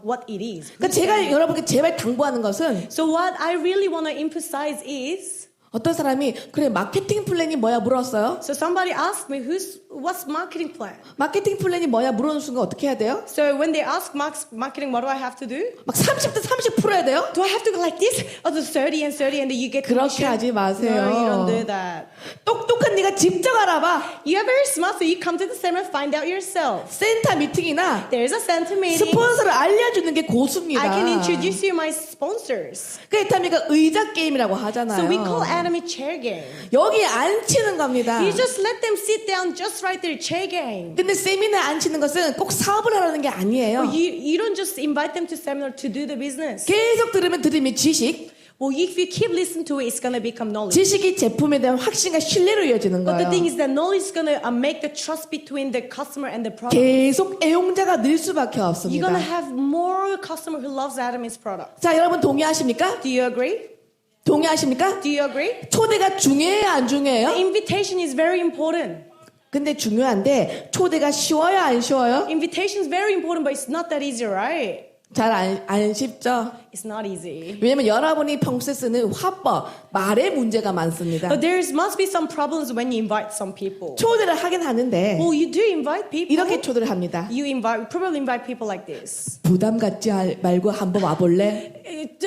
what it is. 그러니까 제가 여러분께 제발 당부하는 것은 So what I really want to emphasize is, 어떤 사람이 그래 마케팅 플랜이 뭐야 물었어요. so somebody asked me, what's marketing plan? 마케팅 플랜이 뭐야 물어는 순간 어떻게 해야 돼요? So when they ask marketing, what do I have to do? 막 30대 30 풀어야 돼요? Do I have to go like this? Or the 30 and 30 and then you get 그렇게 commission? 하지 마세요. No, you don't do that. 똑똑한 네가 직접 알아봐. You are very smart, so you come to the seminar and find out yourself. 센터 미팅이나 There is a center meeting. 스폰서를 알려주는 게 고수입니다. I can introduce you my sponsors. 그 에타미가 의자 게임이라고 하잖아요. So we call Atomy chair game. 여기 앉히는 겁니다. You just let them sit down just right there, chair game. 근데 세미나에 앉히는 것은 꼭 사업을 하라는 게 아니에요. You don't just invite them to seminar to do the business. 계속 들으면 들으면 지식, Well, if you keep listening to it, it's going to become knowledge. 지식이 제품에 대한 확신과 신뢰로 이어지는 But the 거예요. thing is that knowledge is going to make the trust between the customer and the product. 계속 애용자가 늘 수밖에 You're 없습니다. going to have more customer who loves Atomy's product. 자, 여러분 동의하십니까? Do you agree? 동의하십니까? Do you agree? 초대가 중요해요, 안 The 중요해요? invitation is very important. 근데 중요한데 초대가 쉬워요, 안 쉬워요? Invitation is very important, but it's not that easy, right? 잘 안 쉽죠? It's not easy. 왜냐면 여러분이 평소에 쓰는 화법, 말에 문제가 많습니다. But there must be some problems when you invite some people. 초대를 하긴 하는데 Well, you do invite people. 이렇게 초대를 합니다. You probably invite people like this. 부담 갖지 말고 한번 와볼래?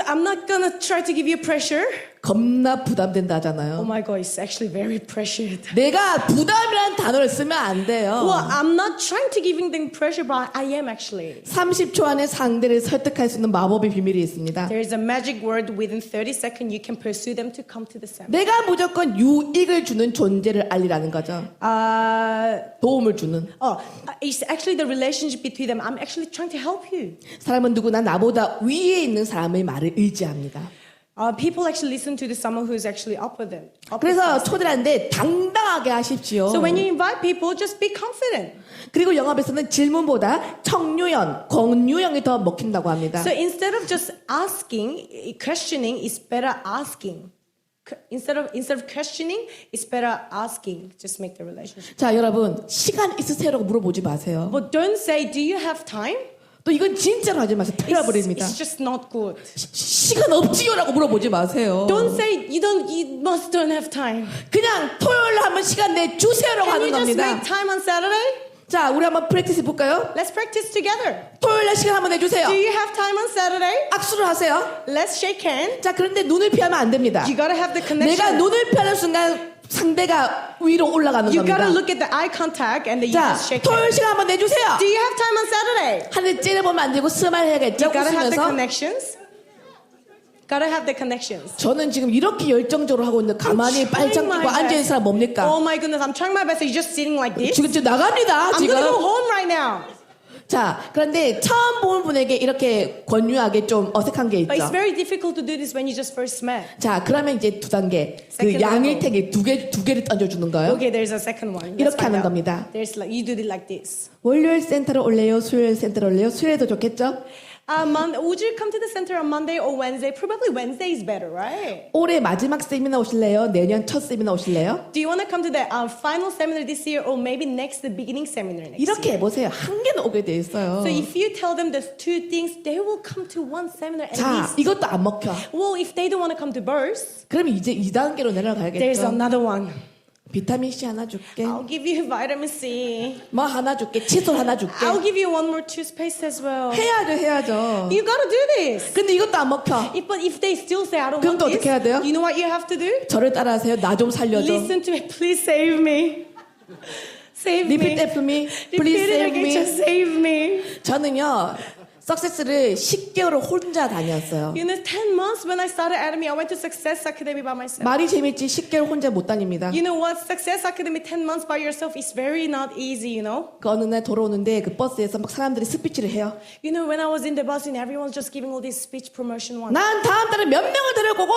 I'm not gonna try to give you pressure. 겁나 부담된다 Oh 하잖아요. my God, it's actually very pressured. 내가 부담이라는 단어를 쓰면 안 돼요. Well, I'm not trying to giving them pressure, but I am actually. 30초 안에 상대를 설득할 수 있는 마법의 비밀이 있습니다. There is a magic word within 30 seconds you can pursue them to come to the seminar. 내가 무조건 유익을 주는 존재를 알리라는 거죠. 도움을 주는. It's actually the relationship between them. I'm actually trying to help you. 사람은 누구나 나보다 위에 있는 사람의 말을 의지합니다. People actually listen to someone who is actually up with them. 그래서 초대를 하는데 당당하게 하십시오. So when you invite people, just be confident. 그리고 영업에서는 질문보다 청유형, 권유형이 더 먹힌다고 합니다. So instead of just asking, questioning is better asking. Instead of questioning, it's better asking. Just make the relationship. 자, 여러분 시간 있으세요라고 물어보지 마세요. But don't say, "Do you have time?" 또 이건 진짜로 하지 마세요. 틀려버립니다. It's just not good. 시간 없지요라고 물어보지 마세요. Don't say you must don't have time. 그냥 토요일로 한번 시간 내주세요라고 Can 하는 you just 겁니다. make time on Saturday? 자, 우리 한번 프랙티스 해볼까요? Let's practice together. 토요일에 시간 한번 내주세요. Do you have time on Saturday? 악수를 하세요. Let's shake hands. 자, 그런데 눈을 피하면 안 됩니다. You gotta have the connection. 내가 눈을 피하는 순간 상대가 위로 올라가는 You gotta 겁니다. look at the eye contact and then you 자, just shake 토요일 hands. 시간 한번 내주세요. Do you have time on Saturday? 하늘 째려보면 안 되고 스마일 해야겠죠? You gotta have the 웃으면서. connections. Gotta have the connections. 저는 지금 이렇게 열정적으로 하고 있는데 가만히 빨짝 my 끼고 앉아있는 사람 뭡니까? Oh my goodness, I'm trying my best. You're just sitting like this. 지금 나갑니다. I'm 지금. gonna go home right now. 자, 그런데 처음 보는 분에게 이렇게 권유하게 좀 어색한 게 But 있죠. it's very difficult to do this when you just first met. 자, 그러면 이제 두 단계. 그 Second 양일택이 두 개를 던져주는 거예요. Okay, there's a second one. Let's 이렇게 find 하는 out. 겁니다. There's like you do it like this. 월요일 센터로 올래요? 수요일 센터로 올래요? 수요일도 좋겠죠? Would you come to the center on Monday or Wednesday? Probably Wednesday is better, right? 올해 마지막 세미나 오실래요? 내년 첫 세미나 오실래요? Do you want to come to the final seminar this year or maybe next the beginning seminar next 이렇게 year? 해보세요. 한 개는 오게 돼 있어요. So if you tell them the two things, they will come to one seminar at 자, least. 이것도 안 먹혀. Well, if they don't want to come to both, 그럼 이제 2단계로 there's 내려가야겠죠. another one. 비타민 C 하나 줄게. I'll give you vitamin C. 뭐 하나 줄게. 칫솔 하나 줄게. I'll give you one more toothpaste as well. 해야죠. You gotta do this. 근데 이것도 안 먹혀. But if they still say I don't 그럼 want 또 this, 어떻게 해야 돼요? you know what you have to do? 저를 따라하세요. 나 좀 살려줘. Listen to me. Please save me. Save Repeat me. after me. Please Repeat it save again. me. Just save me. 저는요. 석세스를 10개월을 혼자 다녔어요. You know, 10 months when I started Academy, I went to Success Academy by myself. 말이 재밌지 10개월 혼자 못 다닙니다. You know what? Success Academy 10 months by yourself is very not easy, you know? 그 어느 날 돌아오는데 그 버스에서 막 사람들이 스피치를 해요. You know, when I was in the bus and everyone's just giving all these speech promotion ones. 난 다음 달에 몇 명을 데려오고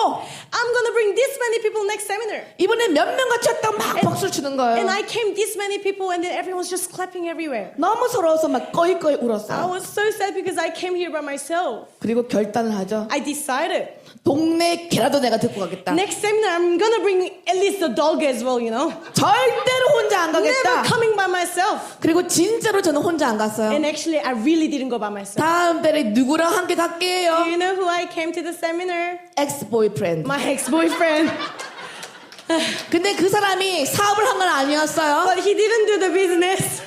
I'm gonna bring this many people next seminar. 이번엔 몇 명 같이 왔다고 막 박수를 치는 거예요. And I came this many people and then everyone's just clapping everywhere. 너무 서러워서 막 꺼이꺼이 I 울었어요. was so sad because I came here by myself. 그리고 결단을 하죠. I decided 동네 개라도 내가 듣고 가겠다. next seminar I'm gonna bring at least the dog as well, you know? 절대로 혼자 안 Never 가겠다. coming by myself. 그리고 진짜로 저는 혼자 안 갔어요. And actually I really didn't go by myself. 다음 달에 누구랑 함께 갈게요. Do you know who I came to the seminar? 엑스-보이프렌드. My ex-boyfriend. 근데 그 사람이 사업을 한 건 아니었어요. But he didn't do the business.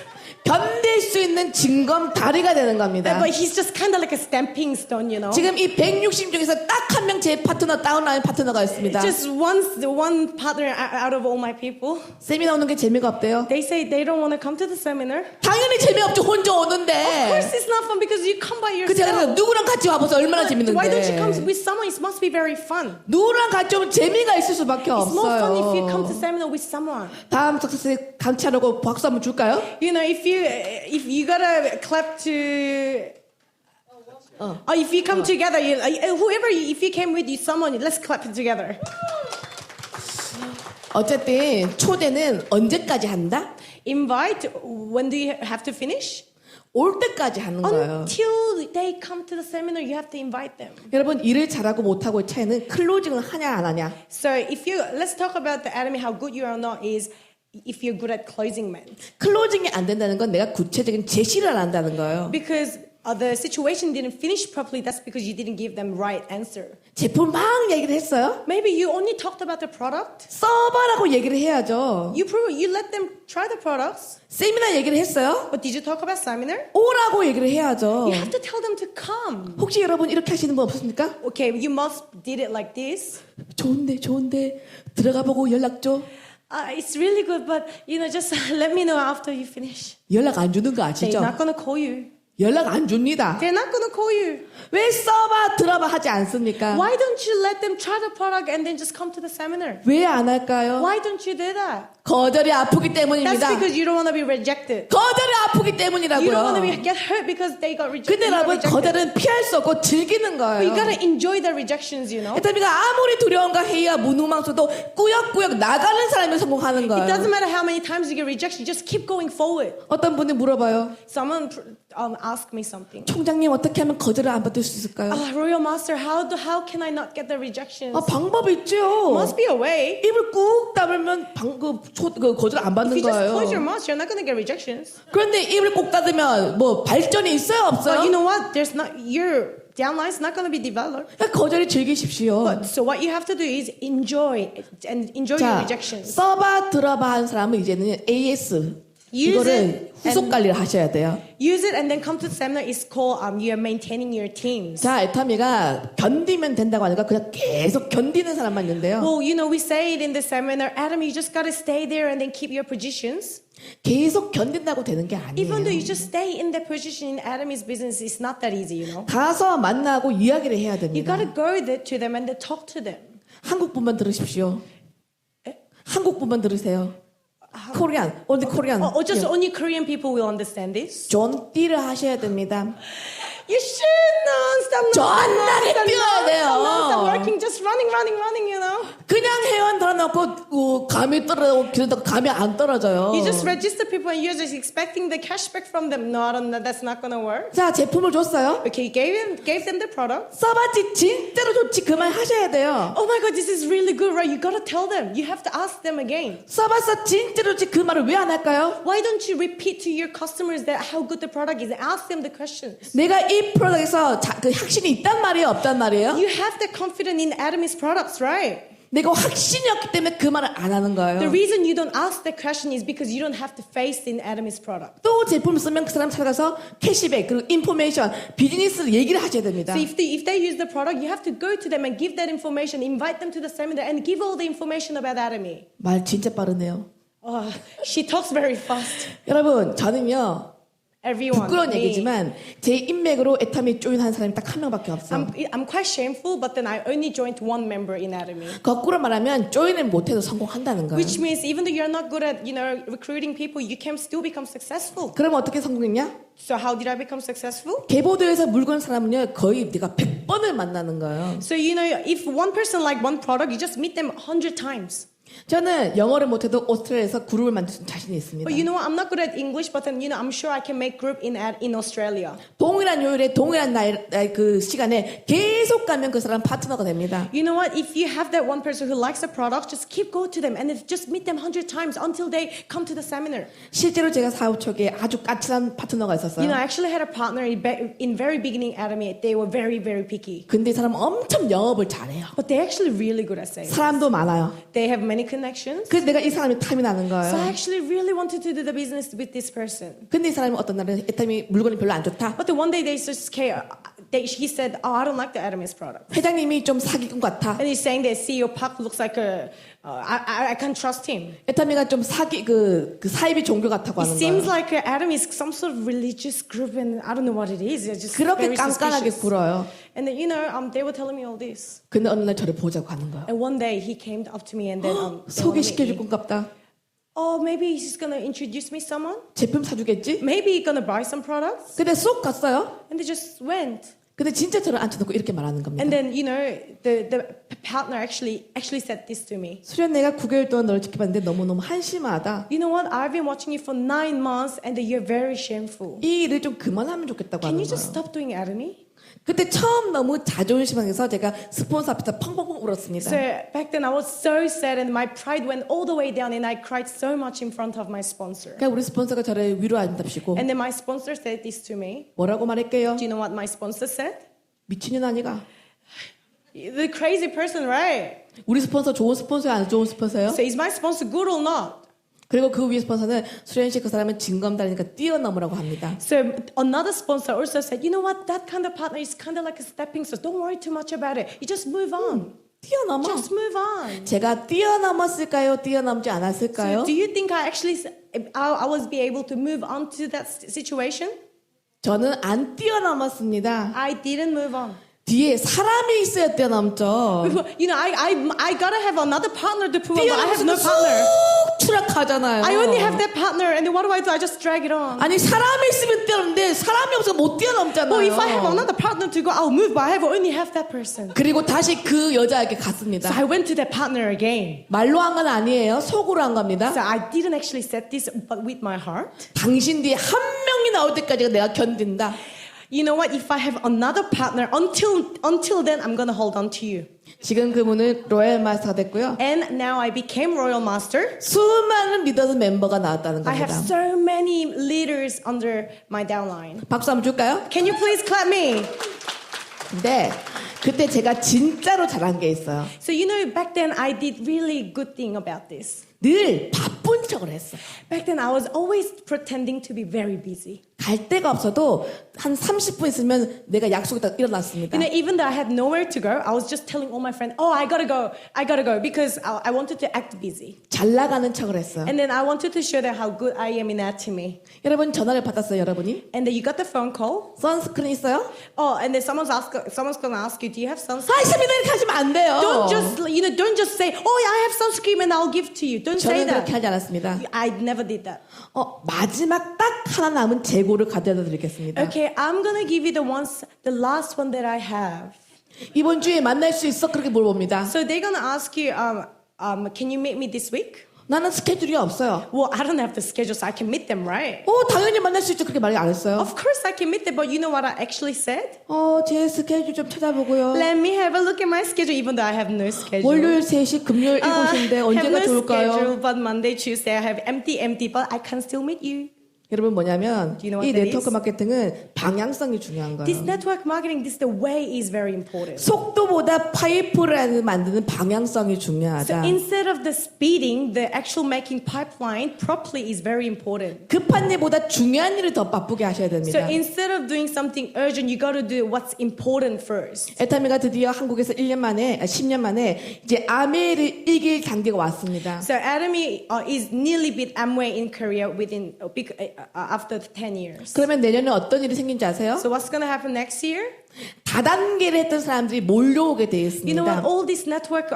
견딜 수 있는 징검 다리가 되는 겁니다. But he's just kind of like a stamping stone, you know? 지금 이 160 중에서 딱 한 명 제 파트너 다운라인 파트너가 있습니다. Just one partner out of all my people. 세미나 오는 게 재미가 없대요. They say they don't want to come to the seminar. 당연히 재미없죠. 혼자 Of 오는데. course it's not fun because you come by 그 제가 그래서 yourself. 누구랑 같이 와보세요. 얼마나 Why don't you come 재밌는데. with someone? It must be very fun. 누구랑 같이 오면 재미가 있을 수밖에 It's more fun if you come to 없어요. seminar with someone. 다음 석세스 강찬하고 박수 한번 줄까요? You know, if you gotta clap to. If you come together, if you came with you, someone, let's clap it together. 어쨌든 초대는 언제까지 한다? Invite. When do you have to finish? 올 때까지 하는 거예요. Until they come to the seminar, you have to invite them. 여러분 일을 잘하고 못하고의 차이는 클로징을 하냐 안 하냐. So let's talk about the academy, how good you are or not is if you're good at closing men. 클로징이 안 된다는 건 내가 구체적인 제시를 안 한다는 거예요. Because the situation didn't finish properly, that's because you didn't give them right answer. 제품 막 얘기를 했어요. Maybe you only talked about the product. 써봐라고 얘기를 해야죠. You let them try the products. 세미나 얘기를 했어요. But did you talk about seminar? 오라고 얘기를 해야죠. You have to tell them to come. 혹시 여러분 이렇게 하시는 분 없습니까? Okay, you must did it like this. 좋은데 들어가 보고 연락 줘. It's really good, but just let me know after you finish. 연락 안 주는 거 They're 아시죠? not gonna call you. 연락 안 줍니다. They're not gonna call you. 왜 써봐 들어봐 하지 않습니까? Why don't you let them try the product and then just come to the seminar? 왜 안 할까요? Why don't you do that? 거절이 아프기 That's 때문입니다. because you don't want to be rejected. 거절이 아프기 You don't want to 때문이라고요. get hurt because they got rejected. 근데 You got 여러분 rejected. 거절은 피할 수 없고 즐기는 But you 거예요. gotta enjoy the rejections, 에타미가 아무리 두려움과 회의와 무능망수도 꾸역꾸역 나가는 사람이 성공하는 It 거예요. doesn't matter how many times you get rejection, you just keep going forward. 어떤 분이 물어봐요. Someone asked me something. 총장님 어떻게 하면 거절을 안 받을 수 있을까요? Royal Master, how can I not get the rejections? 방법이 있죠. Must be a way. 입을 꾹 다물면 거절 안 If 받는 you just close your 거예요. mouth, you're not gonna get rejections. 그런데 입을 꼭 닫으면 뭐 발전이 있어요 But you 없어요? know what? Your downline's not gonna be developed. 그러니까 거절이 즐기십시오. But so what you have to do is enjoy your 자, rejections. 써봐 들어봐 하는 사람은 이제는 AS Use 이거를 it 후속 and- 관리를 하셔야 돼요. Use it and then come to the seminar. It's called you're maintaining your teams. 자, 에타미가 견디면 된다고 하니까 그냥 계속 견디는 사람만 있는데요. Well, we say it in the seminar, Adam, you just gotta stay there and then keep your positions. 계속 견딘다고 되는 게 Even though 아니에요. you just stay in that position in Adam's business, it's not that easy, 가서 만나고 이야기를 해야 You 됩니다. gotta go there to them and then talk to them. 한국 분만 들으십시오. 에? 한국 분만 들으세요. 코리안, only 코리안. Or just only Korean people will understand this. 존 띠를 하셔야 됩니다. You should non-stop, 존나게 뛰어야 돼요. non-stop working, just running. 그냥 회원 들어놓고 감이 떨어지고 기다리다가 감이 안 떨어져요. You just register people and you're just expecting the cashback from them. No, I don't know. That's not gonna work. 자, 제품을 줬어요. Okay, gave them the product. 써봤지 진짜로 좋지 그만 하셔야 돼요. Oh my God, this is really good, right? You gotta tell them. You have to ask them again. 써봤어 진짜로 좋지 그 말을 왜 안 할까요? Why don't you repeat to your customers that how good the product is? Ask them the questions. 내가 이 프로덕트에서 그 확신이 있단 말이에요 없단 말이에요? You have the confidence in Adam's products, right? 내가 확신이 없기 때문에 그 말을 안 하는 거예요. The reason you don't ask the question is because you don't have to face in Adam's product. 또 제품 쓰면 그 사람 찾아가서 캐시백 그리고 인포메이션 비즈니스 얘기를 하셔야 됩니다. So if they use the product, you have to go to them and give that information, invite them to the seminar, and give all the information about Adamy. 말 진짜 빠르네요. Oh, she talks very fast. 여러분 저는요 Everyone. 부끄러운 me. 얘기지만 제 인맥으로 에타미 조인한 사람이 딱 한 명밖에 없어요. I'm quite shameful, but then I only joined one member in Adamy. 거꾸로 말하면 조인을 못해도 성공한다는 거예요. Which means even though you're not good at, recruiting people, you can still become successful. 그럼 어떻게 성공했냐? So how did I become successful? 개보도에서 물건 사람은요 거의 내가 100번을 만나는 거예요. So, if one person like one product, you just meet them 100 times. 저는 영어를 못해도 오스트레일리아에서 그룹을 만들 수 있는 자신이 있습니다. But you know what? I'm not good at English, but then, I'm sure I can make group in Australia. 동일한 요일에 동일한 나이 그 시간에 계속 가면 그 사람 파트너가 됩니다. You know what? If you have that one person who likes a product, just keep go to them and just meet them 100 times until they come to the seminar. 실제로 제가 사업 초기에 아주 까칠한 파트너가 있었어요. I actually had a partner in very beginning Adamy. They were very, very picky. 근데 이 사람 엄청 영업을 잘해요. But they're actually really good at sales. 사람도 많아요. They have many connections. 그래서 내가 이 사람이 탐이 나는 So I 거예요. actually really wanted to do the business with this person. 근데 이 사람이 어떤 날은 에타미 물건이 별로 안 좋다. But then one day they just came, he said, I don't like the Adam's product. 회장님이 좀 사기꾼 같아. And he's saying that CEO Park looks like I can't trust him. 에타미가 좀 사기 그 사이비 종교 같다고 It 하는 seems 거예요. like Adam is some sort of religious group and I don't know what it is. It's just 그렇게 very 깐깐하게 suspicious. 굴어요. And then, they were telling me all this. 근데 어느 날 저를 보자고 하는 거예요. And one day he came up to me and then 소개시켜줄 것 같다. oh, maybe he's gonna introduce me someone. 제품 사주겠지? Maybe he's gonna buy some products. 근데 쏙 갔어요. And they just went. 근데 진짜 저를 앉혀놓고 이렇게 말하는 겁니다. And then, the partner actually said this to me. 수련 내가 9개월 동안 너를 지켜봤는데 너무너무 한심하다. You know what? I've been watching you for 9 months and you're very shameful. 이 일을 좀 그만하면 좋겠다고 Can 하는 you just 거예요. stop doing Adamy? 그때 처음 너무 자존심 상해서 제가 스폰서 앞에서 펑펑펑 울었습니다. So back then I was so sad and my pride went all the way down and I cried so much in front of my sponsor. 그러니까 우리 스폰서가 저를 위로한답시고 And then my sponsor said this to me. 뭐라고 말할게요? Do you know what my sponsor said? 미친년 아니가? The crazy person, right? 우리 스폰서 좋은 스폰서야 안 좋은 스폰서요? So is my sponsor good or not? 그리고 그 위에 스폰서는 수련 씨 그 사람은 징검 다리니까 뛰어넘으라고 합니다. So another sponsor also said, you know what, that kind of partner is kind of like a stepping stone. Don't worry too much about it. You just move on. 뛰어넘어. Just move on. 제가 뛰어넘었을까요? 뛰어넘지 So 않았을까요? do you think I was be able to move on to that situation? 저는 안 뛰어넘었습니다. I didn't move on. 뒤에 사람이 있어야 뛰어넘죠. You know, I gotta have another partner to prove it, but I have no 뛰어넘으면 partner. 쑥 추락하잖아요. I only have that partner, and then what do? I just drag it on. 아니 사람이 있으면 뛰어넘는데 사람이 없어서 못 뛰어넘잖아요. Well, if I have another partner to go, I'll move, but I only have that person. 그리고 다시 그 여자에게 갔습니다. So I went to that partner again. 말로 한 건 아니에요. 속으로 한 겁니다. So I didn't actually say this, but with my heart. 당신 뒤에 한 명이 나올 때까지 내가 견딘다. You know what? If I have another partner, until then, I'm gonna hold on to you. 지금 그분은 로얄 마스터가 됐고요. And now I became Royal Master. 수많은 리더스 멤버가 나왔다는 I have 겁니다. so many leaders under my downline. 박수 한번 줄까요? Can you please clap me? 근데 그때 제가 진짜로 잘한 게 있어요. So you know, back then I did really good thing about this. 늘 바쁜 척을 했어요. Back then I was always pretending to be very busy. 갈 데가 없어도 한 30분 있으면 내가 약속이 딱 일어났습니다. You know, even though I had nowhere to go, I was just telling all my friends, "Oh, I gotta go, because I wanted to act busy." 잘 나가는 척을 했어요. And then I wanted to show them how good I am in anatomy. 여러분 전화를 받았어요, 여러분이? And then you got the phone call. 선스크린 있어요? Oh, and then someone's gonna ask you, "Do you have sunscreen?" 아, 있습니다. 이렇게 하시면 안 돼요. Don't just say, "Oh, I have sunscreen and I'll give to you." Don't say 저는 그렇게 that. 하지 않았습니다. I never did that. 마지막 딱 하나 남은 재고를 가져다 드리겠습니다. Okay, I'm gonna give you the last one that I have. 이번 주에 만날 수 있어? 그렇게 물어봅니다. So they're gonna ask you, can you meet me this week? 나는 스케줄이 없어요. Well, I don't have the schedule, so I can meet them, right? 당연히 만날 수 있죠. 그렇게 말 안 했어요. Of course I can meet them, but you know what I actually said? 제 스케줄 좀 찾아보고요. Let me have a look at my schedule, even though I have no schedule. 월요일 3시, 금요일 7시인데 have 언제가 no 좋을까요? schedule, but Monday, Tuesday I have empty, but I can still meet you. 여러분 뭐냐면 Do you know what 이 that 네트워크 is? 마케팅은 방향성이 중요한 This 거예요. network marketing, the way is very important. 속도보다 파이프라인을 만드는 방향성이 So 중요하다. instead of the speeding, the actual making pipeline properly is very important. 급한 일보다 중요한 일을 더 바쁘게 하셔야 So 됩니다. instead of doing something urgent, you got to do what's important first. 에타미가 드디어 한국에서 10년 만에 이제 아메이를 이길 단계가 왔습니다. So Atomy is nearly beat Amway in Korea after 10 years. 그러면 내년에 어떤 일이 생긴지 아세요? So what's going to happen next year? 다단계를 했던 사람들이 몰려오게 돼 You know what? 있습니다. All this network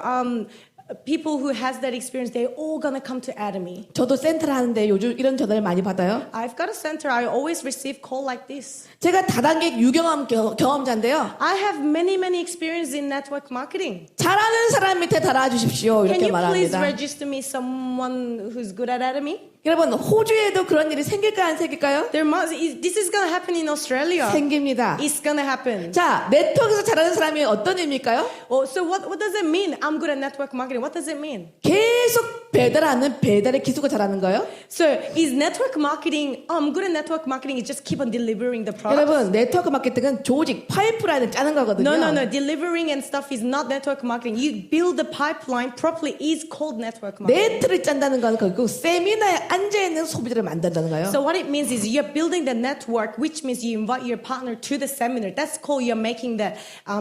people who has that experience, they're all going to come to Atomy. 저도 센터를 하는데 요즘 이런 전화를 많이 받아요. I've got a center. I always receive call like this. 제가 다단계 유경험 경험자인데요. I have many experience in network marketing. 잘하는 사람 밑에 달아주십시오. Can 이렇게 you please 말합니다. register me someone who's good at Atomy? 여러분 호주에도 그런 일이 생길까요? 안 생길까요? This is going to happen in Australia. 생깁니다. It's going to happen. 자, 네트워크에서 잘하는 사람이 어떤 의미일까요? So what does it mean? I'm good at network marketing. What does it mean? 계속 배달하는 배달의 기수가 잘하는 거예요? So is network marketing, I'm good at network marketing is just keep on delivering the product? 여러분, 네트워크 마케팅은 조직, 파이프라인을 짜는 거거든요. No. Delivering and stuff is not network marketing. You build the pipeline properly is called network marketing. 네트를 짠다는 건 결국 세미나에 앉아있는 소비자를 만든다는 거예요. So what it means is you're building the network, which means you invite your partner to the seminar. That's called you're making the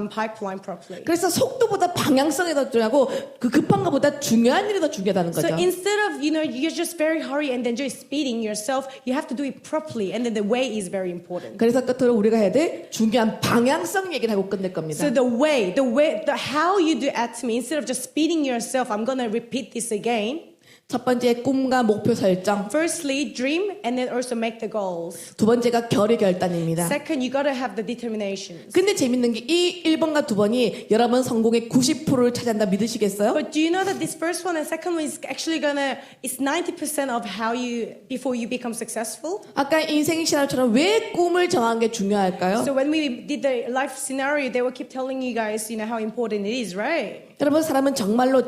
pipeline properly. 그래서 속도보다 방향성이 더 중요하고 그 급한 것보다 중요한 일이 더 중요하다는 거죠. So instead of, you're just very hurry and then just speeding yourself, you have to do it properly. And then the way is very important. 그래서 끝으로 우리가 해야 될 중요한 방향성 얘기를 하고 끝낼 겁니다. So the how you do Atomy, instead of just speeding yourself, I'm going to repeat this again. 첫 번째 꿈과 목표 설정. Firstly, dream and then also make the goals. 두 번째가 결의 결단입니다. Second, you gotta have the determination. 근데 재밌는 게 이 1번과 2번이 여러분 성공의 90%를 차지한다 믿으시겠어요? But do you know that this first one and second one is actually it's 90% of how before you become successful? 아까 인생 시나리오처럼 왜 꿈을 정한 게 중요할까요? So when we did the life scenario, they will keep telling you guys, how important it is, right? 여러분 사람은 정말로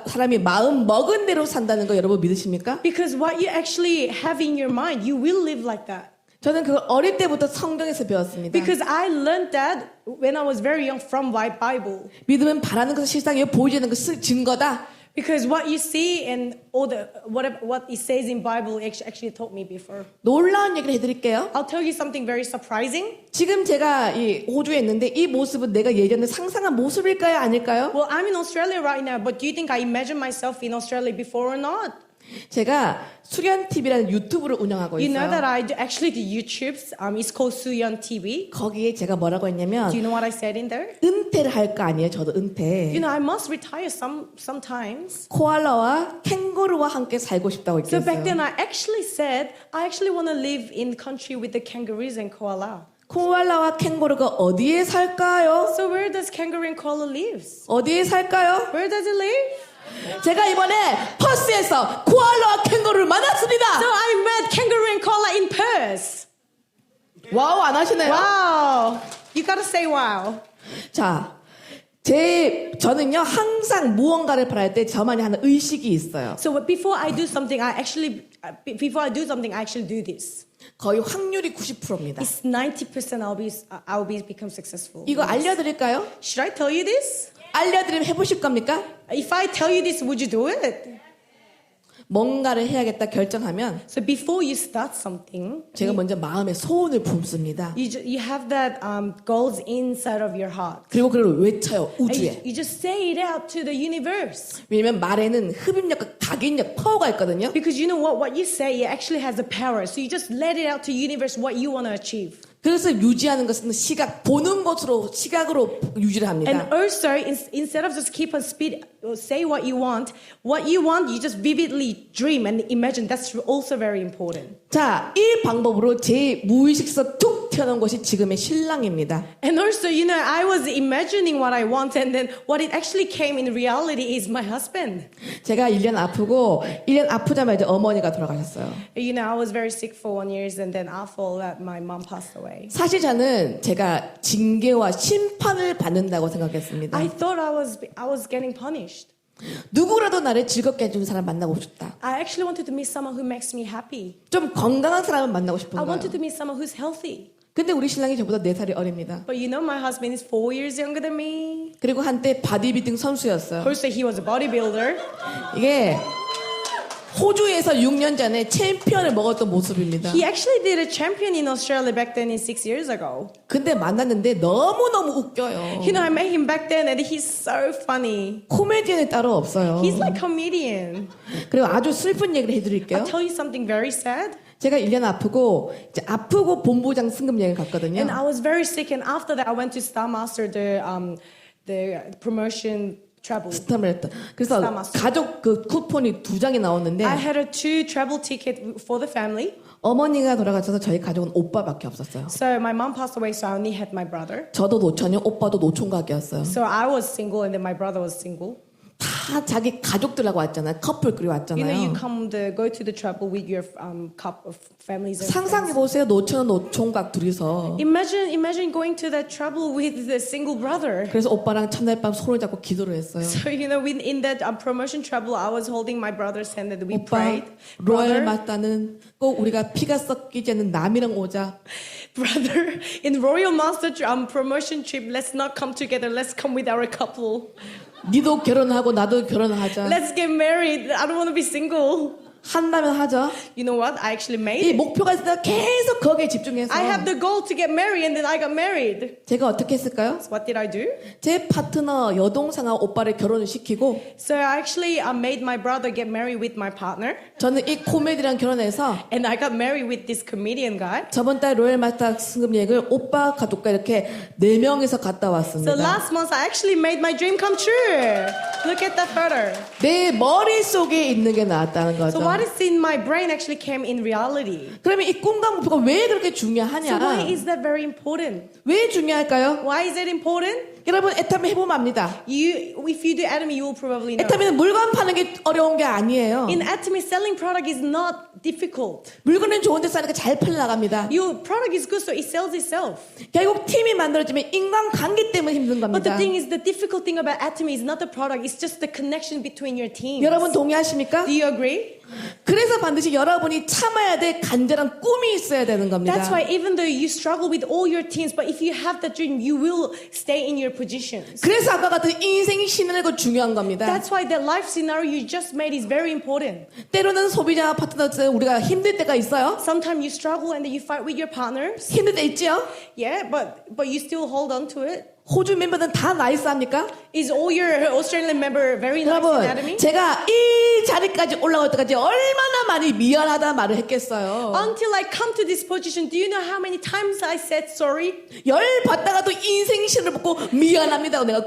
사람이 마음 먹은 대로 산다는 거 여러분 믿으십니까? Because what you actually have in your mind, you will live like that. 저는 그걸 어릴 때부터 성경에서 배웠습니다. Because I learned that when I was very young from Bible. 믿음은 바라는 것을 실상에 보이지는 것을 증거다. Because what you see and all what it says in Bible actually taught me before. 놀라운 얘기를 해드릴게요. I'll tell you something very surprising. 지금 제가 이 호주에 있는데 이 모습은 내가 예전에 상상한 모습일까요? 아닐까요? Well, I'm in Australia right now, but do you think I imagine myself in Australia before or not? 제가 수련TV라는 유튜브를 운영하고 You know that 있어요. I actually do YouTube's. It's called Suyeon TV. 거기에 제가 뭐라고 했냐면 Do you know what I said in there? 은퇴를 할 거 아니에요. 저도 은퇴. I must retire sometimes. 코알라와 캥거루와 함께 살고 싶다고 So back then, 얘기했어요. I actually said I actually want to live in country with the kangaroos and koala. 코알라와 캥거루가 어디에 살까요? So where does kangaroo and koala lives? 어디에 살까요? Where does it live? 제가 이번에 퍼스에서 코알라와 캥거루를 만났습니다. So I met kangaroo and koala in Perth. 와우 안 하시네요. Wow! You gotta say wow. 자, 저는요 항상 무언가를 바랄 때 저만이 하는 의식이 있어요. So before I do something, I actually do this. 거의 확률이 90%입니다. It's 90% I'll become successful. 이거 알려드릴까요? Should I tell you this? 알려드리면 해보실 겁니까? If I tell you this, would you do it? 뭔가를 해야겠다 결정하면 So before you start something, 제가 먼저 마음에 소원을 품습니다. you have that goals inside of your heart. 그리고 그걸 외쳐요 And 우주에. you just say it out to the universe. 왜냐면 말에는 흡입력과 각인력 파워가 있거든요. Because you know what you say, it actually has a power. So you just let it out to the universe what you want to achieve. 그래서 유지하는 것은 보는 것으로 시각으로 유지를 합니다. And also, instead of just keep on speed, say what you want, you just vividly dream and imagine. That's also very important. 자, 이 방법으로 제 무의식에서 툭 튀어나온 것이 지금의 신랑입니다. And also, I was imagining what I want, and then what it actually came in reality is my husband. 제가 1년 아프고 1년 아프자마자 어머니가 돌아가셨어요. I was very sick for 1 year, and then after that, my mom passed away. 사실 저는 제가 징계와 심판을 받는다고 생각했습니다. I thought I was getting punished. 누구라도 나를 즐겁게 해주는 사람 만나고 싶다. I actually wanted to meet someone who makes me happy. 좀 건강한 사람을 만나고 싶은 I 거예요. wanted to meet someone who's healthy. 근데 우리 신랑이 저보다 4살이 어립니다. But my husband is 4 years younger than me. 그리고 한때 바디빌딩 선수였어요. Also, he was a bodybuilder. 이게 호주에서 6년 전에 챔피언을 먹었던 모습입니다. He actually did a champion in Australia back then, 6 years ago. 근데 만났는데 너무너무 웃겨요. I met him back then, and he's so funny. 코미디언이 따로 없어요. He's like a comedian. 그리고 아주 슬픈 얘기를 해드릴게요. I'll tell you something very sad. 제가 1년 아프고 본부장 승급 여행 갔거든요. And I was very sick, and after that, I went to Star Master, the promotion travel. 스타밀했다. 그래서 스타마스터. 가족 쿠폰이 2장이 나왔는데 I had a 2 travel ticket for the family. 어머니가 돌아가셔서 저희 가족은 오빠밖에 없었어요. So my mom passed away, so I only had my brother. 저도 노처녀, 오빠도 노총각이었어요. So I was single, and then my brother was single. 다 자기 가족들하고 왔잖아요. 커플끼리 왔잖아요. You go to the travel with your couple of families. And 상상해 보세요. 노처녀, 노총각 둘이서. Imagine going to that travel with the single brother. 그래서 오빠랑 첫날 밤 손을 잡고 기도를 했어요. So in that promotion travel, I was holding my brother's hand and we 오빠, prayed. 로얄 마따는 꼭 우리가 피가 섞이지 않는 남이랑 오자. Brother, in Royal Master promotion trip, let's not come together. Let's come with our couple. 니도 결혼하고 나도 결혼하자. Let's get married. I don't want to be single. 한다면 하죠. You know what? I actually made 이 it. 목표가 있으니까 계속 거기에 집중해서 I have the goal to get married and then I got married. 제가 어떻게 했을까요? What did I do? 제 파트너 여동생하고 오빠를 결혼을 시키고 So I actually made my brother get married with my partner. 저는 이 코미디랑 결혼해서 And I got married with this comedian guy. 저번 달 로열 마스터 승급 여행을 오빠 가족과 이렇게 4명이서 갔다 So 왔습니다. last month I actually made my dream come true. Look at that photo. 내 머릿속에 있는 게 나왔다는 거죠. So what is in my brain actually came in reality. 그러면 이 꿈과 목표가 왜 그렇게 So 중요하냐? why is that very important? 왜 중요할까요? Why is it important? 여러분 에타미 해보면 압니다. If you do Atomy, you will probably know. 에타미는 물건 파는 게 어려운 게 아니에요. In Atomy, selling product is not difficult. 물건은 좋은 데 사니까 잘 팔려나갑니다. Your product is good, so it sells itself. 결국 팀이 만들어지면 인간관계 때문에 힘든 But the 겁니다. thing is, the difficult thing about Atomy is not the product; it's just the connection between your teams. 여러분 동의하십니까? Do you agree? 그래서 반드시 여러분이 참아야 될 간절한 꿈이 있어야 되는 겁니다. That's why even though you struggle with all your teams, but if you have that dream, you will stay in your positions. 그래서 아까 같은 인생 시나리오가 중요한 겁니다. That's why that life scenario you just made is very important. 때로는 소비자 파트너 우리가 힘들 때가 있어요. Sometimes you struggle and then you fight with your partners. 힘들 때 있죠? Yeah, but you still hold on to it. 호주 멤버들은 다 나이스합니까? Is all your Australian member very nice 여러분, anatomy? 제가 이 자리까지 올라올 때까지 얼마나 많이 미안하다 말을 했겠어요. Until I come to this position, do you know how many times I said sorry? 열 받다가도 인생 신을 벗고 미안합니다. 내가